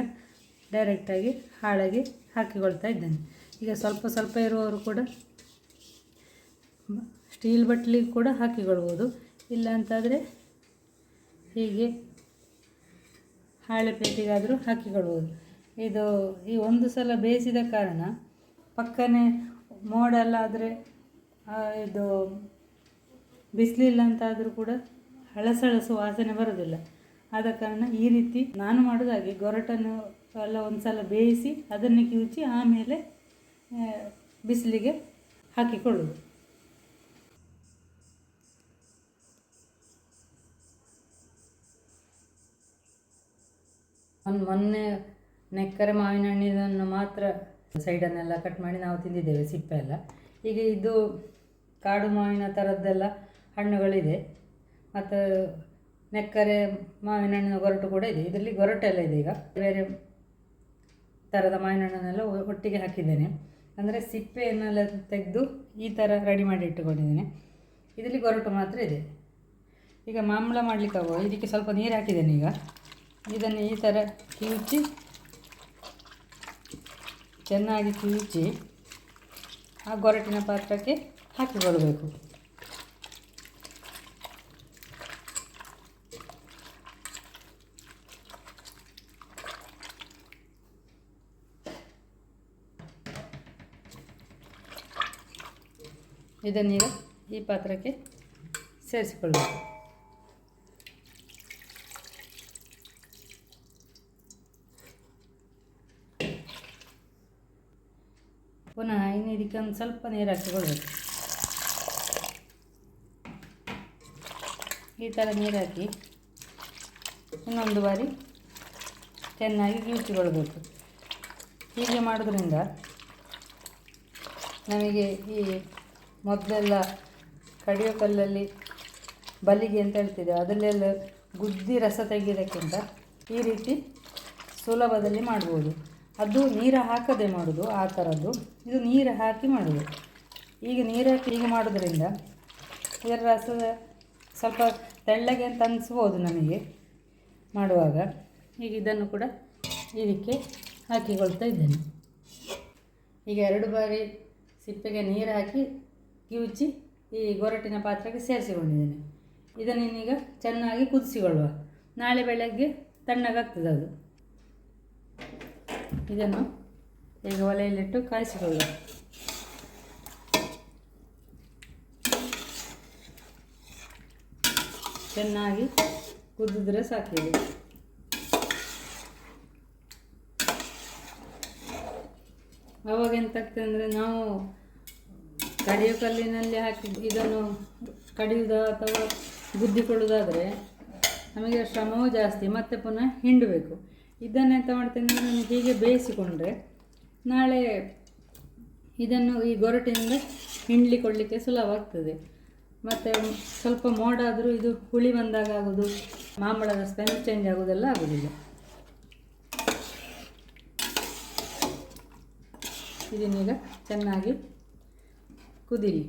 ಡೈರೆಕ್ಟಾಗಿ ಹಾಳಾಗಿ ಹಾಕಿಕೊಳ್ತಾ ಇದ್ದೇನೆ. ಈಗ ಸ್ವಲ್ಪ ಸ್ವಲ್ಪ ಇರುವವರು ಕೂಡ ಸ್ಟೀಲ್ ಬಟ್ಲಿಗೆ ಕೂಡ ಹಾಕಿಕೊಳ್ಬೋದು, ಇಲ್ಲ ಅಂತಾದರೆ ಹೀಗೆ ಹಾಳೆ ಪ್ಲೇಟಿಗಾದರೂ ಹಾಕಿಕೊಳ್ಬೋದು. ಇದು ಈ ಒಂದು ಸಲ ಬೇಯಿಸಿದ ಕಾರಣ ಪಕ್ಕನೆ ಮೋಡೆಲ್ಲ ಆದರೆ ಇದು ಬಿಸಿಲಿಲ್ಲ ಅಂತಾದರೂ ಕೂಡ ಹಳಸು ವಾಸನೆ ಬರೋದಿಲ್ಲ. ಆದ ಕಾರಣ ಈ ರೀತಿ ನಾನು ಮಾಡೋದಾಗಿ ಗೊರಟನ್ನು ಎಲ್ಲ ಒಂದು ಸಲ ಬೇಯಿಸಿ ಅದನ್ನು ಕಿವುಚಿ ಆಮೇಲೆ ಬಿಸಿಲಿಗೆ ಹಾಕಿಕೊಳ್ಳುವುದು. ಮೊನ್ನೆ ನೆಕ್ಕರೆ ಮಾವಿನ ಹಣ್ಣಿನನ್ನು ಮಾತ್ರ ಸೈಡನ್ನೆಲ್ಲ ಕಟ್ ಮಾಡಿ ನಾವು ತಿಂದಿದ್ದೇವೆ, ಸಿಪ್ಪೆ ಎಲ್ಲ. ಈಗ ಇದು ಕಾಡು ಮಾವಿನ ಥರದ್ದೆಲ್ಲ ಹಣ್ಣುಗಳಿದೆ, ಮತ್ತು ನೆಕ್ಕರೆ ಮಾವಿನ ಹಣ್ಣಿನ ಗೊರಟು ಕೂಡ ಇದೆ. ಇದರಲ್ಲಿ ಗೊರಟೆಲ್ಲ ಇದೆ. ಈಗ ಬೇರೆ ಥರದ ಮಾವಿನ ಹಣ್ಣನ್ನೆಲ್ಲ ಒಟ್ಟಿಗೆ ಹಾಕಿದ್ದೇನೆ, ಅಂದರೆ ಸಿಪ್ಪೆಯನ್ನೆಲ್ಲ ತೆಗೆದು ಈ ಥರ ರೆಡಿ ಮಾಡಿ ಇಟ್ಟುಕೊಂಡಿದ್ದೇನೆ. ಇದರಲ್ಲಿ ಗೊರಟು ಮಾತ್ರ ಇದೆ. ಈಗ ಮಾಂಬಳ ಮಾಡಲಿಕ್ಕಾಗುವ ಇದಕ್ಕೆ ಸ್ವಲ್ಪ ನೀರು ಹಾಕಿದ್ದೇನೆ. ಈಗ ಇದನ್ನು ಈ ಥರ ಕಿವುಚಿ ಚೆನ್ನಾಗಿ ಕಿವುಚಿ ಆ ಗೊರಟಿನ ಪಾತ್ರಕ್ಕೆ ಹಾಕಿಕೊಳ್ಬೇಕು. ಇದನ್ನೀಗ ಈ ಪಾತ್ರಕ್ಕೆ ಸೇರಿಸಿಕೊಳ್ಬೇಕು. ಪುನಃ ಇನ್ನು ಇದಕ್ಕೆ ಒಂದು ಸ್ವಲ್ಪ ನೀರು ಹಾಕಿಕೊಳ್ಬೇಕು. ಈ ಥರ ನೀರು ಹಾಕಿ ಇನ್ನೊಂದು ಬಾರಿ ಚೆನ್ನಾಗಿ ಕಿವುಚಿಕೊಳ್ಬೇಕು. ಹೀಗೆ ಮಾಡೋದ್ರಿಂದ ನಮಗೆ ಈ ಮೊದಲೆಲ್ಲ ಕಡಿಯೋ ಕಲ್ಲಲ್ಲಿ ಬಲಿಗೆ ಅಂತ ಹೇಳ್ತಿದ್ದೆ, ಅದರಲ್ಲೆಲ್ಲ ಗುದ್ದಿ ರಸ ತೆಗೆಯೋದಕ್ಕಿಂತ ಈ ರೀತಿ ಸುಲಭದಲ್ಲಿ ಮಾಡ್ಬೋದು. ಅದು ನೀರು ಹಾಕದೆ ಮಾಡೋದು ಆ ಥರದ್ದು, ಇದು ನೀರು ಹಾಕಿ ಮಾಡೋದು. ಈಗ ನೀರು ಹಾಕಿ ಹೀಗೆ ಮಾಡೋದ್ರಿಂದ ಇದರ ರಸದ ಸ್ವಲ್ಪ ತೆಳ್ಳಗೆ ಅಂತ ಅನಿಸ್ಬೋದು ನಮಗೆ ಮಾಡುವಾಗ. ಈಗ ಇದನ್ನು ಕೂಡ ಇದಕ್ಕೆ ಹಾಕಿಕೊಳ್ತಾ ಇದ್ದೇನೆ. ಈಗ 2 ಬಾರಿ ಸಿಪ್ಪೆಗೆ ನೀರು ಹಾಕಿ ಕಿವುಚಿ ಈ ಗೊರಟಿನ ಪಾತ್ರಕ್ಕೆ ಸೇರಿಸಿಕೊಂಡಿದ್ದೇನೆ. ಇದನ್ನು ಇನ್ನೀಗ ಚೆನ್ನಾಗಿ ಕುದಿಸಿಕೊಳ್ಳುವ. ನಾಳೆ ಬೆಳಗ್ಗೆ ತಣ್ಣಗಾಗ್ತದೆ ಅದು. ಇದನ್ನು ಈಗ ಒಲೆಯಲ್ಲಿಟ್ಟು ಕಾಯಿಸಿಕೊಳ್ಳುವ. ಚೆನ್ನಾಗಿ ಕುದಿದ್ರೆ ಸಾಕಿದೆ. ಆವಾಗ ಎಂತಾಗ್ತದೆ ಅಂದರೆ ನಾವು ಕಡಿಯೋ ಕಲ್ಲಿನಲ್ಲಿ ಹಾಕಿ ಇದನ್ನು ಕಡಿಯುವುದು ಅಥವಾ ಗುದ್ದಿಕೊಳ್ಳುವುದಾದರೆ ನಮಗೆ ಶ್ರಮವೂ ಜಾಸ್ತಿ, ಮತ್ತು ಪುನಃ ಹಿಂಡಬೇಕು. ಇದನ್ನೆಂತ ಮಾಡ್ತೇನೆ ಅಂದರೆ ನಾನು ಹೀಗೆ ಬೇಯಿಸಿಕೊಂಡ್ರೆ ನಾಳೆ ಇದನ್ನು ಈ ಗೊರಟಿನಿಂದ ಹಿಂಡ್ಲಿಕೊಳ್ಳಿಕ್ಕೆ ಸುಲಭ ಆಗ್ತದೆ. ಮತ್ತು ಸ್ವಲ್ಪ ಮೋಡಾದರೂ ಇದು ಹುಳಿ ಬಂದಾಗ ಆಗೋದು, ಮಾಂಬಳದ ಸ್ಮೆಲ್ ಚೇಂಜ್ ಆಗೋದೆಲ್ಲ ಆಗೋದಿಲ್ಲ. ಇದನ್ನೀಗ ಚೆನ್ನಾಗಿ ಕುದೀಲಿ.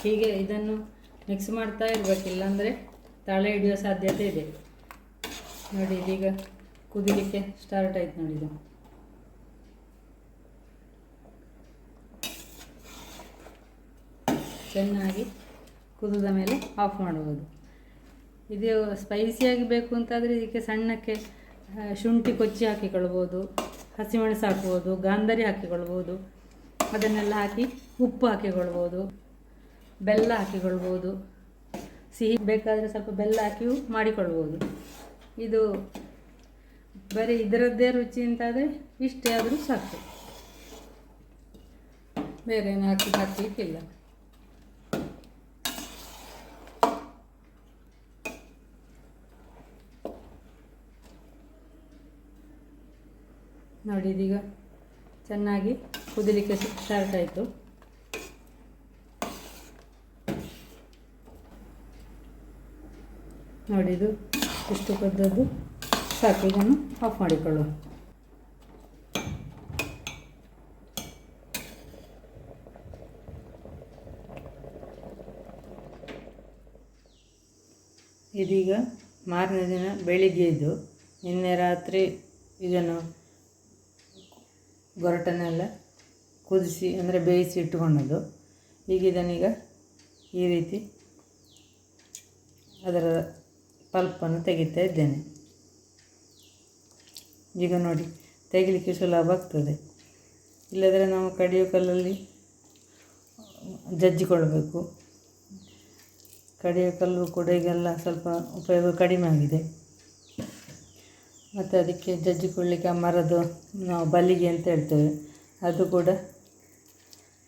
ಹೀಗೆ ಇದನ್ನು ಮಿಕ್ಸ್ ಮಾಡ್ತಾ ಇರಬೇಕಿಲ್ಲ ಅಂದರೆ ತಳ ಹಿಡಿಯೋ ಸಾಧ್ಯತೆ ಇದೆ. ನೋಡಿ, ಇದೀಗ ಕುದಿಲಿಕ್ಕೆ ಸ್ಟಾರ್ಟ್ ಆಯ್ತು ನೋಡಿ. ಇದು ಚೆನ್ನಾಗಿ ಕುದಿದ ಮೇಲೆ ಆಫ್ ಮಾಡುವುದು. ಇದು ಸ್ಪೈಸಿಯಾಗಿ ಬೇಕು ಅಂತಾದರೆ ಇದಕ್ಕೆ ಸಣ್ಣಕ್ಕೆ ಶುಂಠಿ ಕೊಚ್ಚಿ ಹಾಕಿಕೊಳ್ಬೋದು, ಹಸಿಮೆಣಸು ಹಾಕ್ಬೋದು, ಗಾಂಧಾರಿ ಹಾಕಿಕೊಳ್ಬೋದು. ಅದನ್ನೆಲ್ಲ ಹಾಕಿ ಉಪ್ಪು ಹಾಕಿಕೊಳ್ಬೋದು, ಬೆಲ್ಲ ಹಾಕಿಕೊಳ್ಬೋದು. ಸಿಹಿ ಬೇಕಾದರೆ ಸ್ವಲ್ಪ ಬೆಲ್ಲ ಹಾಕಿಯೂ ಮಾಡಿಕೊಳ್ಬೋದು. ಇದು ಬರೀ ಇದರದ್ದೇ ರುಚಿ ಅಂತಾದರೆ ಇಷ್ಟೇ ಆದರೂ ಸಾಕು, ಬೇರೆ ಏನು ಹಾಕಲಿಕ್ಕಿಲ್ಲ. ನೋಡಿ ಇದೀಗ ಚೆನ್ನಾಗಿ ಕುದಿಲಿಕ್ಕೆ ಸ್ಟಾರ್ಟ್ ಆಯಿತು. ನೋಡಿ ಇದು ಇಷ್ಟು ಕುದ್ದದ್ದು ಸಾಕು, ಇದನ್ನು ಆಫ್ ಮಾಡಿಕೊಳ್ಳುವ. ಇದೀಗ ಮಾರನೇ ದಿನ ಬೆಳಿಗ್ಗೆ ಇದ್ದು ನಿನ್ನೆ ರಾತ್ರಿ ಇದನ್ನು ಗೊರಟನ್ನೆಲ್ಲ ಕುದಿಸಿ ಅಂದರೆ ಬೇಯಿಸಿ ಇಟ್ಟುಕೊಂಡದ್ದು. ಈಗ ಇದನ್ನೀಗ ಈ ರೀತಿ ಅದರ ಪಲ್ಪನ್ನು ತೆಗಿತಾ ಇದ್ದೇನೆ. ಈಗ ನೋಡಿ ತೆಗಿಲಿಕ್ಕೆ ಸುಲಭ ಆಗ್ತದೆ. ಇಲ್ಲದ್ರೆ ನಾವು ಕಡಿಯೋ ಕಲ್ಲಲ್ಲಿ ಜಜ್ಜಿಕೊಳ್ಬೇಕು. ಕಡಿಯೋ ಕಲ್ಲು ಕೂಡ ಈಗೆಲ್ಲ ಸ್ವಲ್ಪ ಉಪಯೋಗ ಕಡಿಮೆ ಆಗಿದೆ. ಮತ್ತು ಅದಕ್ಕೆ ಜಜ್ಜಿಕೊಳ್ಳಿಕ್ಕೆ ಮರದ್ದು ನಾವು ಬಲ್ಲಿಗೆ ಅಂತ ಹೇಳ್ತೇವೆ, ಅದು ಕೂಡ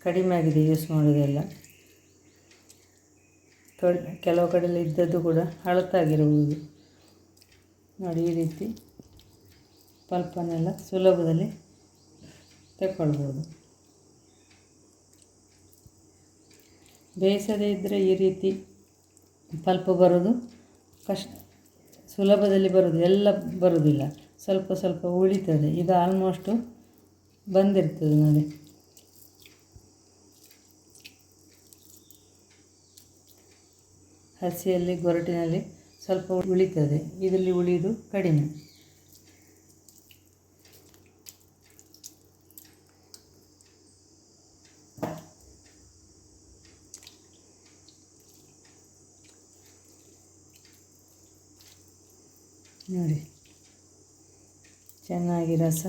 ಕಡಿಮೆ ಆಗಿದೆ ಯೂಸ್ ಮಾಡೋದೆಲ್ಲ. ಕೆಲವು ಕಡೆಯಲ್ಲಿ ಇದ್ದದ್ದು ಕೂಡ ಹಳತಾಗಿರಬಹುದು. ನೋಡಿ ಈ ರೀತಿ ಪಲ್ಪನ್ನೆಲ್ಲ ಸುಲಭದಲ್ಲಿ ತಗೊಳ್ಬೋದು. ಬೇಯಿಸದೇ ಇದ್ದರೆ ಈ ರೀತಿ ಪಲ್ಪ್ ಬರೋದು ಕಷ್ಟ, ಸುಲಭದಲ್ಲಿ ಬರೋದು, ಎಲ್ಲ ಬರೋದಿಲ್ಲ, ಸ್ವಲ್ಪ ಸ್ವಲ್ಪ ಉಳಿತದೆ. ಇದು ಆಲ್ಮೋಸ್ಟು ಬಂದಿರ್ತದೆ ನೋಡಿ. ಹಸಿಯಲ್ಲಿ ಗೊರಟಿನಲ್ಲಿ ಸ್ವಲ್ಪ ಉಳಿತದೆ, ಇದರಲ್ಲಿ ಉಳಿದು ಕಡಿಮೆ. ನೋಡಿ ಚೆನ್ನಾಗಿ ರಸ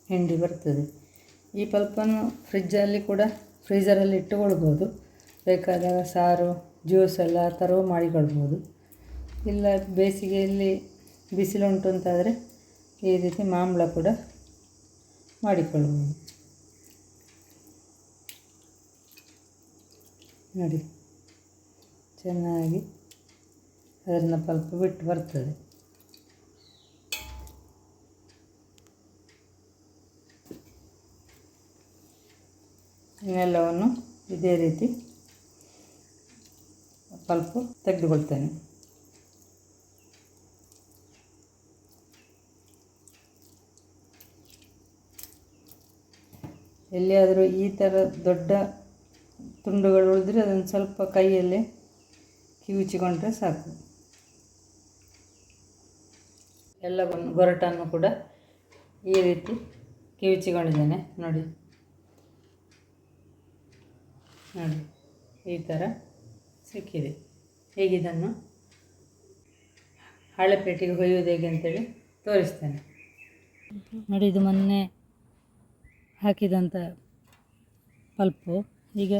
ಹಿಂಡಿ ಬರ್ತದೆ. ಈ ಪಲ್ಪನ್ನು ಫ್ರಿಜ್ಜಲ್ಲಿ ಕೂಡ ಫ್ರೀಝರಲ್ಲಿ ಇಟ್ಟುಕೊಳ್ಬೋದು. ಬೇಕಾದಾಗ ಸಾರು, ಜ್ಯೂಸ್ ಎಲ್ಲ ಆ ಥರವೂ ಮಾಡಿಕೊಳ್ಬೋದು. ಇಲ್ಲ ಬೇಸಿಗೆಯಲ್ಲಿ ಬಿಸಿಲುಂಟು ಅಂತಾದರೆ ಈ ರೀತಿ ಮಾಂಬಳ ಕೂಡ ಮಾಡಿಕೊಳ್ಬೋದು. ನೋಡಿ ಚೆನ್ನಾಗಿ ಅದರಿಂದ ಪಲ್ಪ್ ಬಿಟ್ಟು ಬರ್ತದೆ. ಇನ್ನೆಲ್ಲವನ್ನು ಇದೇ ರೀತಿ ಪಲ್ಪು ತೆಗೆದುಕೊಳ್ತೇನೆ. ಎಲ್ಲಿಯಾದರೂ ಈ ಥರ ದೊಡ್ಡ ತುಂಡುಗಳು ಉಳಿದ್ರೆ ಅದನ್ನು ಸ್ವಲ್ಪ ಕೈಯಲ್ಲೇ ಕಿವುಚಿಕೊಂಡ್ರೆ ಸಾಕು. ಎಲ್ಲವನ್ನು ಗೊರಟನ್ನು ಕೂಡ ಈ ರೀತಿ ಕಿವುಚಿಕೊಂಡಿದ್ದೇನೆ. ನೋಡಿ ನೋಡಿ ಈ ಥರ ಸಿಕ್ಕಿದೆ. ಹೇಗಿದನ್ನು ಹಳೆ ಪೇಟಿಗೆ ಹೊಯ್ಯೋದು ಹೇಗೆ ಅಂತೇಳಿ ತೋರಿಸ್ತೇನೆ. ನೋಡಿ ಇದು ಮೊನ್ನೆ ಹಾಕಿದಂಥ ಪಲ್ಪು. ಈಗ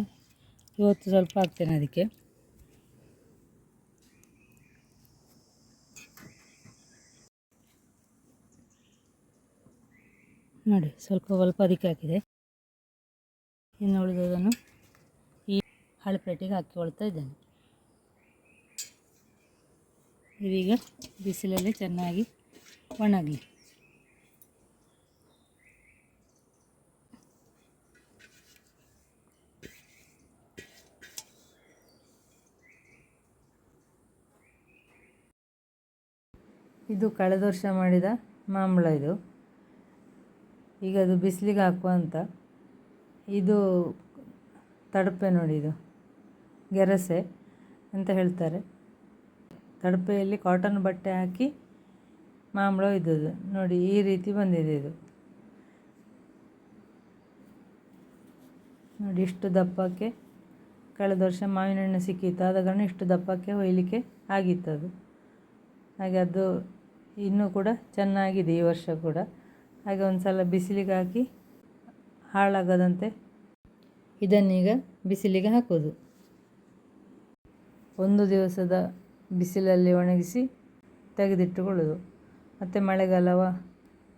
ಇವತ್ತು ಸ್ವಲ್ಪ ಹಾಕ್ತೇನೆ ಅದಕ್ಕೆ. ನೋಡಿ ಸ್ವಲ್ಪ ಅದಕ್ಕೆ ಹಾಕಿದೆ. ಇನ್ನು ಉಳಿದದನ್ನು ಈ ಹಳೆ ಪ್ಲೇಟಿಗೆ ಹಾಕಿಕೊಳ್ತಾ ಇದ್ದೇನೆ. ಇದೀಗ ಬಿಸಿಲಲ್ಲಿ ಚೆನ್ನಾಗಿ ಒಣಗಲಿ. ಇದು ಕಳೆದ ವರ್ಷ ಮಾಡಿದ ಮಾಂಬಳ ಇದು. ಈಗ ಅದು ಬಿಸಿಲಿಗೆ ಹಾಕುವ ಅಂತ. ಇದು ತಡಪೆ ನೋಡಿ, ಇದು ಗೆರಸೆ ಅಂತ ಹೇಳ್ತಾರೆ. ತಡಪೆಯಲ್ಲಿ ಕಾಟನ್ ಬಟ್ಟೆ ಹಾಕಿ ಮಾಂಬಳ ಇದ್ದದ್ದು ನೋಡಿ, ಈ ರೀತಿ ಬಂದಿದೆ ಇದು. ನೋಡಿ ಇಷ್ಟು ದಪ್ಪಕ್ಕೆ ಕಳೆದ ವರ್ಷ ಮಾವಿನ ಹಣ್ಣು ಸಿಕ್ಕಿತ್ತು, ಆದ ಕಾರಣ ಇಷ್ಟು ದಪ್ಪಕ್ಕೆ ಹೊಯ್ಲಿಕ್ಕೆ ಆಗಿತ್ತು ಅದು. ಹಾಗೆ ಅದು ಇನ್ನೂ ಕೂಡ ಚೆನ್ನಾಗಿದೆ ಈ ವರ್ಷ ಕೂಡ. ಹಾಗೆ ಒಂದು ಸಲ ಬಿಸಿಲಿಗೆ ಹಾಕಿ ಹಾಳಾಗದಂತೆ ಇದನ್ನೀಗ ಬಿಸಿಲಿಗೆ ಹಾಕೋದು. ಒಂದು ದಿವಸದ ಬಿಸಿಲಲ್ಲಿ ಒಣಗಿಸಿ ತೆಗೆದಿಟ್ಟುಕೊಳ್ಳೋದು. ಮತ್ತು ಮಳೆಗಾಲವ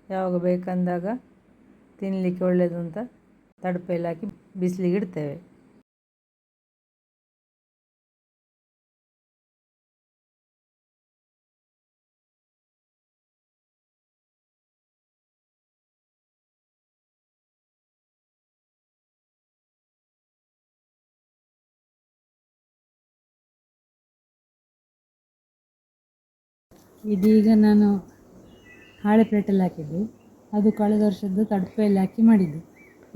ಯಾವಾಗ ಬೇಕಂದಾಗ ತಿನ್ನಲಿಕ್ಕೆ ಒಳ್ಳೆಯದು ಅಂತ ತಡಪೆಯಲ್ಲಿ ಹಾಕಿ ಬಿಸಿಲಿಗೆ ಇಡ್ತೇವೆ. ಇದೀಗ ನಾನು ಹಾಳೆ ಪ್ಲೇಟಲ್ಲಿ ಹಾಕಿದ್ದು, ಅದು ಕಳೆದ ವರ್ಷದ್ದು ತಡಪೆಯಲ್ಲಿ ಹಾಕಿ ಮಾಡಿದ್ದು.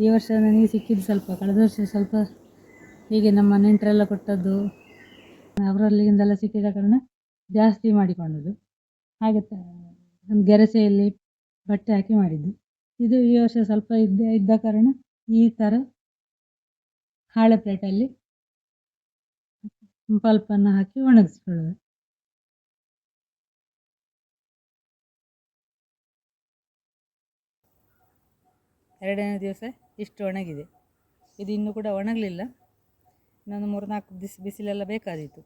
ಈ ವರ್ಷ ನನಗೆ ಸಿಕ್ಕಿದ್ದು ಸ್ವಲ್ಪ, ಕಳೆದ ವರ್ಷ ಸ್ವಲ್ಪ ಹೀಗೆ ನಮ್ಮ ನೆಂಟರೆಲ್ಲ ಕೊಟ್ಟದ್ದು ಅವರಲ್ಲಿಂದೆಲ್ಲ ಸಿಕ್ಕಿದ ಕಾರಣ ಜಾಸ್ತಿ ಮಾಡಿಕೊಂಡದ್ದು. ಹಾಗೆ ಒಂದು ಗೆರಸೆಯಲ್ಲಿ ಬಟ್ಟೆ ಹಾಕಿ ಮಾಡಿದ್ದು. ಇದು ಈ ವರ್ಷ ಸ್ವಲ್ಪ ಇದ್ದ ಕಾರಣ ಈ ಥರ ಹಾಳೆ ಪ್ಲೇಟಲ್ಲಿ ಪಲ್ಪನ್ನು ಹಾಕಿ ಒಣಗಿಸ್ಕೊಳ್ಳೋದು. ಎರಡನೇ ದಿವಸ ಇಷ್ಟು ಒಣಗಿದೆ. ಇದು ಇನ್ನೂ ಕೂಡ ಒಣಗಲಿಲ್ಲ, ಇನ್ನೊಂದು 3-4 ದಿವಸ ಬಿಸಿಲೆಲ್ಲ ಬೇಕಾದೀತು.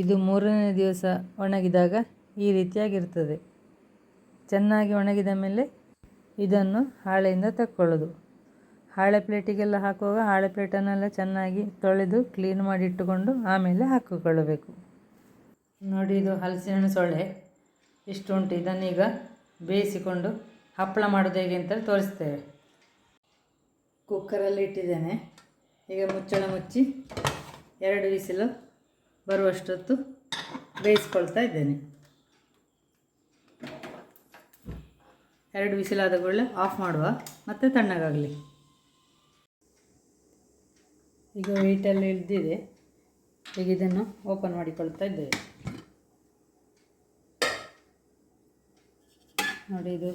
ಇದು 3ನೇ ದಿವಸ ಒಣಗಿದಾಗ ಈ ರೀತಿಯಾಗಿರ್ತದೆ. ಚೆನ್ನಾಗಿ ಒಣಗಿದ ಮೇಲೆ ಇದನ್ನು ಹಾಳೆಯಿಂದ ತಕ್ಕೊಳ್ಳೋದು. ಹಾಳೆ ಪ್ಲೇಟಿಗೆಲ್ಲ ಹಾಕುವಾಗ ಹಾಳೆ ಪ್ಲೇಟನ್ನೆಲ್ಲ ಚೆನ್ನಾಗಿ ತೊಳೆದು ಕ್ಲೀನ್ ಮಾಡಿ ಇಟ್ಟುಕೊಂಡು ಆಮೇಲೆ ಹಾಕಿಕೊಳ್ಳಬೇಕು. ನೋಡಿ, ಇದು ಹಲಸಿನ ಸೊಳ್ಳೆ ಇಷ್ಟು ಉಂಟು. ಇದನ್ನೀಗ ಬೇಯಿಸಿಕೊಂಡು ಹಪ್ಪಳ ಮಾಡೋದು ಹೇಗೆ ಅಂತ ತೋರಿಸ್ತೇವೆ. ಕುಕ್ಕರಲ್ಲಿ ಇಟ್ಟಿದ್ದೇನೆ. ಈಗ ಮುಚ್ಚಳ ಮುಚ್ಚಿ 2 ವಿಸಿಲು ಬರುವಷ್ಟೊತ್ತು ಬೇಯಿಸ್ಕೊಳ್ತಾ ಇದ್ದೇನೆ. 2 ವಿಸಿಲಾದ ಕೂಡಲೇ ಆಫ್ ಮಾಡುವ, ಮತ್ತು ತಣ್ಣಗಾಗಲಿ. ಈಗ ವೆಯ್ಟಲ್ಲಿ ಇಳಿದಿದೆ. ಈಗ ಇದನ್ನು ಓಪನ್ ಮಾಡಿಕೊಳ್ತಾ ಇದ್ದೇವೆ. ನೋಡಿ, ಇದು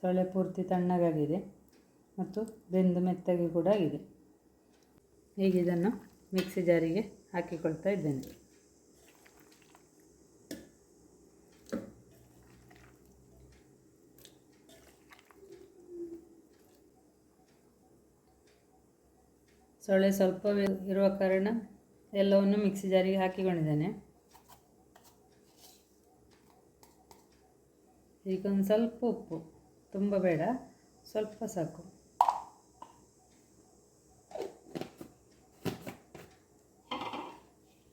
ಸೊಳ್ಳೆ ಪೂರ್ತಿ ತಣ್ಣಗಾಗಿದೆ ಮತ್ತು ಬೆಂದು ಮೆತ್ತಗೆ ಕೂಡ ಆಗಿದೆ. ಈಗ ಇದನ್ನು ಮಿಕ್ಸಿ ಜಾರಿಗೆ ಹಾಕಿಕೊಳ್ತಾ ಇದ್ದೇನೆ. ಸೊಳ್ಳೆ ಸ್ವಲ್ಪ ಇರುವ ಕಾರಣ ಎಲ್ಲವನ್ನು ಮಿಕ್ಸಿ ಜಾರಿಗೆ ಹಾಕಿಕೊಂಡಿದ್ದೇನೆ. ಈಗ ಒಂದು ಸ್ವಲ್ಪ ಉಪ್ಪು, ತುಂಬ ಬೇಡ, ಸ್ವಲ್ಪ ಸಾಕು.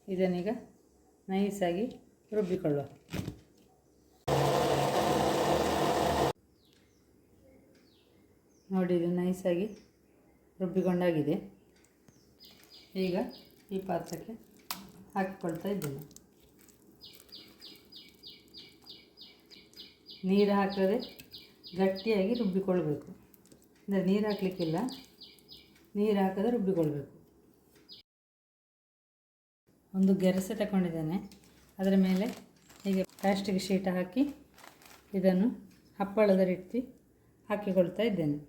ಇದನ್ನೀಗ ನೈಸಾಗಿ ರುಬ್ಬಿಕೊಳ್ಳುವ. ನೋಡಿ, ಇದು ನೈಸಾಗಿ ರುಬ್ಬಿಕೊಂಡಾಗಿದೆ. ಈಗ ಈ ಪಾತ್ರಕ್ಕೆ ಹಾಕಿಕೊಳ್ತಾ ಇದ್ದೇನೆ. ನೀರು ಹಾಕದೆ ಗಟ್ಟಿಯಾಗಿ ರುಬ್ಬಿಕೊಳ್ಬೇಕು. ಅಂದರೆ ನೀರು ಹಾಕಲಿಕ್ಕಿಲ್ಲ, ನೀರು ಹಾಕದೆ ರುಬ್ಬಿಕೊಳ್ಬೇಕು. ಒಂದು ಗೆರಸೆ ತಗೊಂಡಿದ್ದೇನೆ. ಅದರ ಮೇಲೆ ಹೀಗೆ ಪ್ಲಾಸ್ಟಿಕ್ ಶೀಟ್ ಹಾಕಿ ಇದನ್ನು ಹಪ್ಪಳದ ರೀತಿ ಹಾಕಿಕೊಳ್ತಾ ಇದ್ದೇನೆ.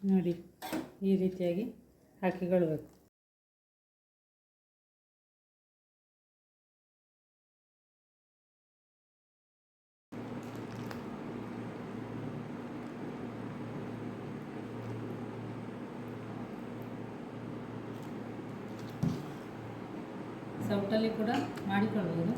ನೋಡಿ, ಈ ರೀತಿಯಾಗಿ ಹಾಕಿಕೊಳ್ಬೇಕು. ಸೌಟಲ್ಲಿ ಕೂಡ ಮಾಡಿಕೊಳ್ಳಬಹುದು.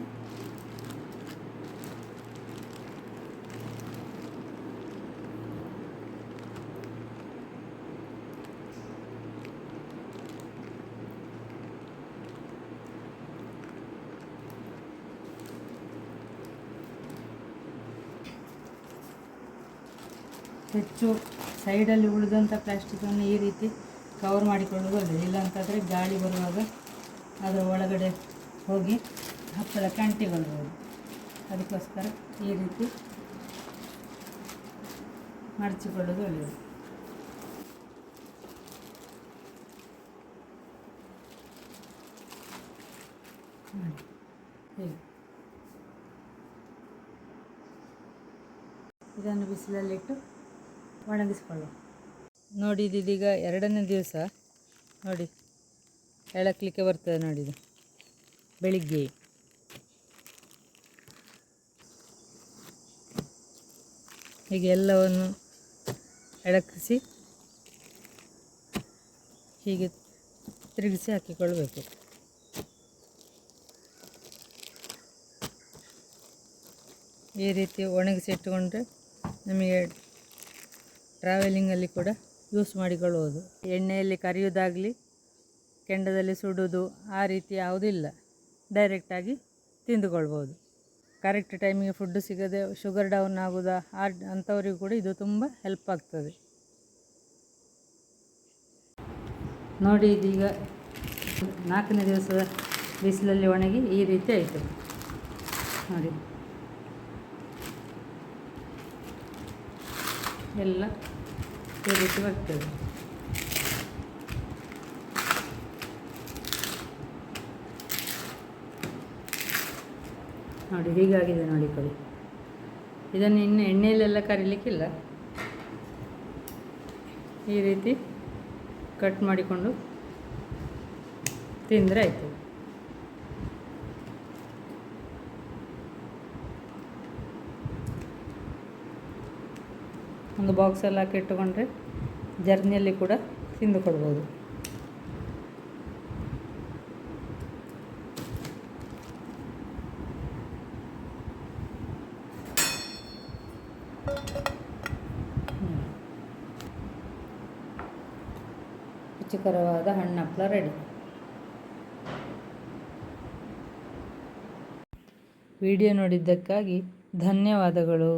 ಹೆಚ್ಚು ಸೈಡಲ್ಲಿ ಉಳಿದಂಥ ಪ್ಲಾಸ್ಟಿಕ್ಕನ್ನು ಈ ರೀತಿ ಕವರ್ ಮಾಡಿಕೊಳ್ಳೋದು ಒಳ್ಳೆಯದು. ಇಲ್ಲಾಂತಂದರೆ ಗಾಳಿ ಬರುವಾಗ ಅದರ ಒಳಗಡೆ ಹೋಗಿ ಹಪ್ಪಳಕ್ಕೆ ಅಂಟಿಕೊಳ್ಬೋದು. ಅದಕ್ಕೋಸ್ಕರ ಈ ರೀತಿ ಮಡಚಿಕೊಳ್ಳೋದು ಒಳ್ಳೆಯದು. ಹೀಗೆ ಇದನ್ನು ಬಿಸಿಲಲ್ಲಿಟ್ಟು ಒಣಗಿಸ್ಕೊಳ್ಳುವ. ನೋಡಿ, ಇದೀಗ 2ನೇ ದಿವಸ. ನೋಡಿ, ಎಳಕಲಿಕ್ಕೆ ಬರ್ತದೆ ನೋಡಿ, ಇದು ಬೆಳಿಗ್ಗೆ. ಹೀಗೆ ಎಲ್ಲವನ್ನು ಎಳಕಿಸಿ ಹೀಗೆ ತಿರುಗಿಸಿ ಹಾಕಿಕೊಳ್ಬೇಕು. ಈ ರೀತಿ ಒಣಗಿಸಿ ಇಟ್ಟುಕೊಂಡ್ರೆ ನಮಗೆ ಟ್ರಾವೆಲಿಂಗಲ್ಲಿ ಕೂಡ ಯೂಸ್ ಮಾಡಿಕೊಳ್ಳುವುದು. ಎಣ್ಣೆಯಲ್ಲಿ ಕರಿಯೋದಾಗಲಿ ಕೆಂಡದಲ್ಲಿ ಸುಡೋದು ಆ ರೀತಿ ಯಾವುದೂ ಇಲ್ಲ. ಡೈರೆಕ್ಟಾಗಿ ತಿಂದುಕೊಳ್ಬೋದು. ಕರೆಕ್ಟ್ ಟೈಮಿಗೆ ಫುಡ್ಡು ಸಿಗದೆ ಶುಗರ್ ಡೌನ್ ಆಗೋದು ಅಂಥವರಿಗೂ ಕೂಡ ಇದು ತುಂಬ ಹೆಲ್ಪ್ ಆಗ್ತದೆ. ನೋಡಿ, ಇದೀಗ 4ನೇ ದಿವಸದ ಬಿಸಿಲಲ್ಲಿ ಒಣಗಿ ಈ ರೀತಿ ಆಯಿತು ನೋಡಿ. ಎಲ್ಲ ಈ ರೀತಿ ಬರ್ತದೆ. ನೋಡಿ, ಹೀಗಾಗಿದೆ ನೋಡಿ ಕಳಿ. ಇದನ್ನು ಇನ್ನು ಎಣ್ಣೆಯಲ್ಲೆಲ್ಲ ಕರಿಲಿಕ್ಕಿಲ್ಲ. ಈ ರೀತಿ ಕಟ್ ಮಾಡಿಕೊಂಡು ತಿಂದರೆ ಆಯಿತು. ಒಂದು ಬಾಕ್ಸಲ್ಲಿ ಹಾಕಿ ಇಟ್ಟುಕೊಂಡ್ರೆ ಜರ್ನಿಯಲ್ಲಿ ಕೂಡ ತಿಂದುಕೊಳ್ಬೋದು. ರುಚಿಕರವಾದ ಹಣ್ಣಪ್ಪಳ ರೆಡಿ. ವಿಡಿಯೋ ನೋಡಿದ್ದಕ್ಕಾಗಿ ಧನ್ಯವಾದಗಳು.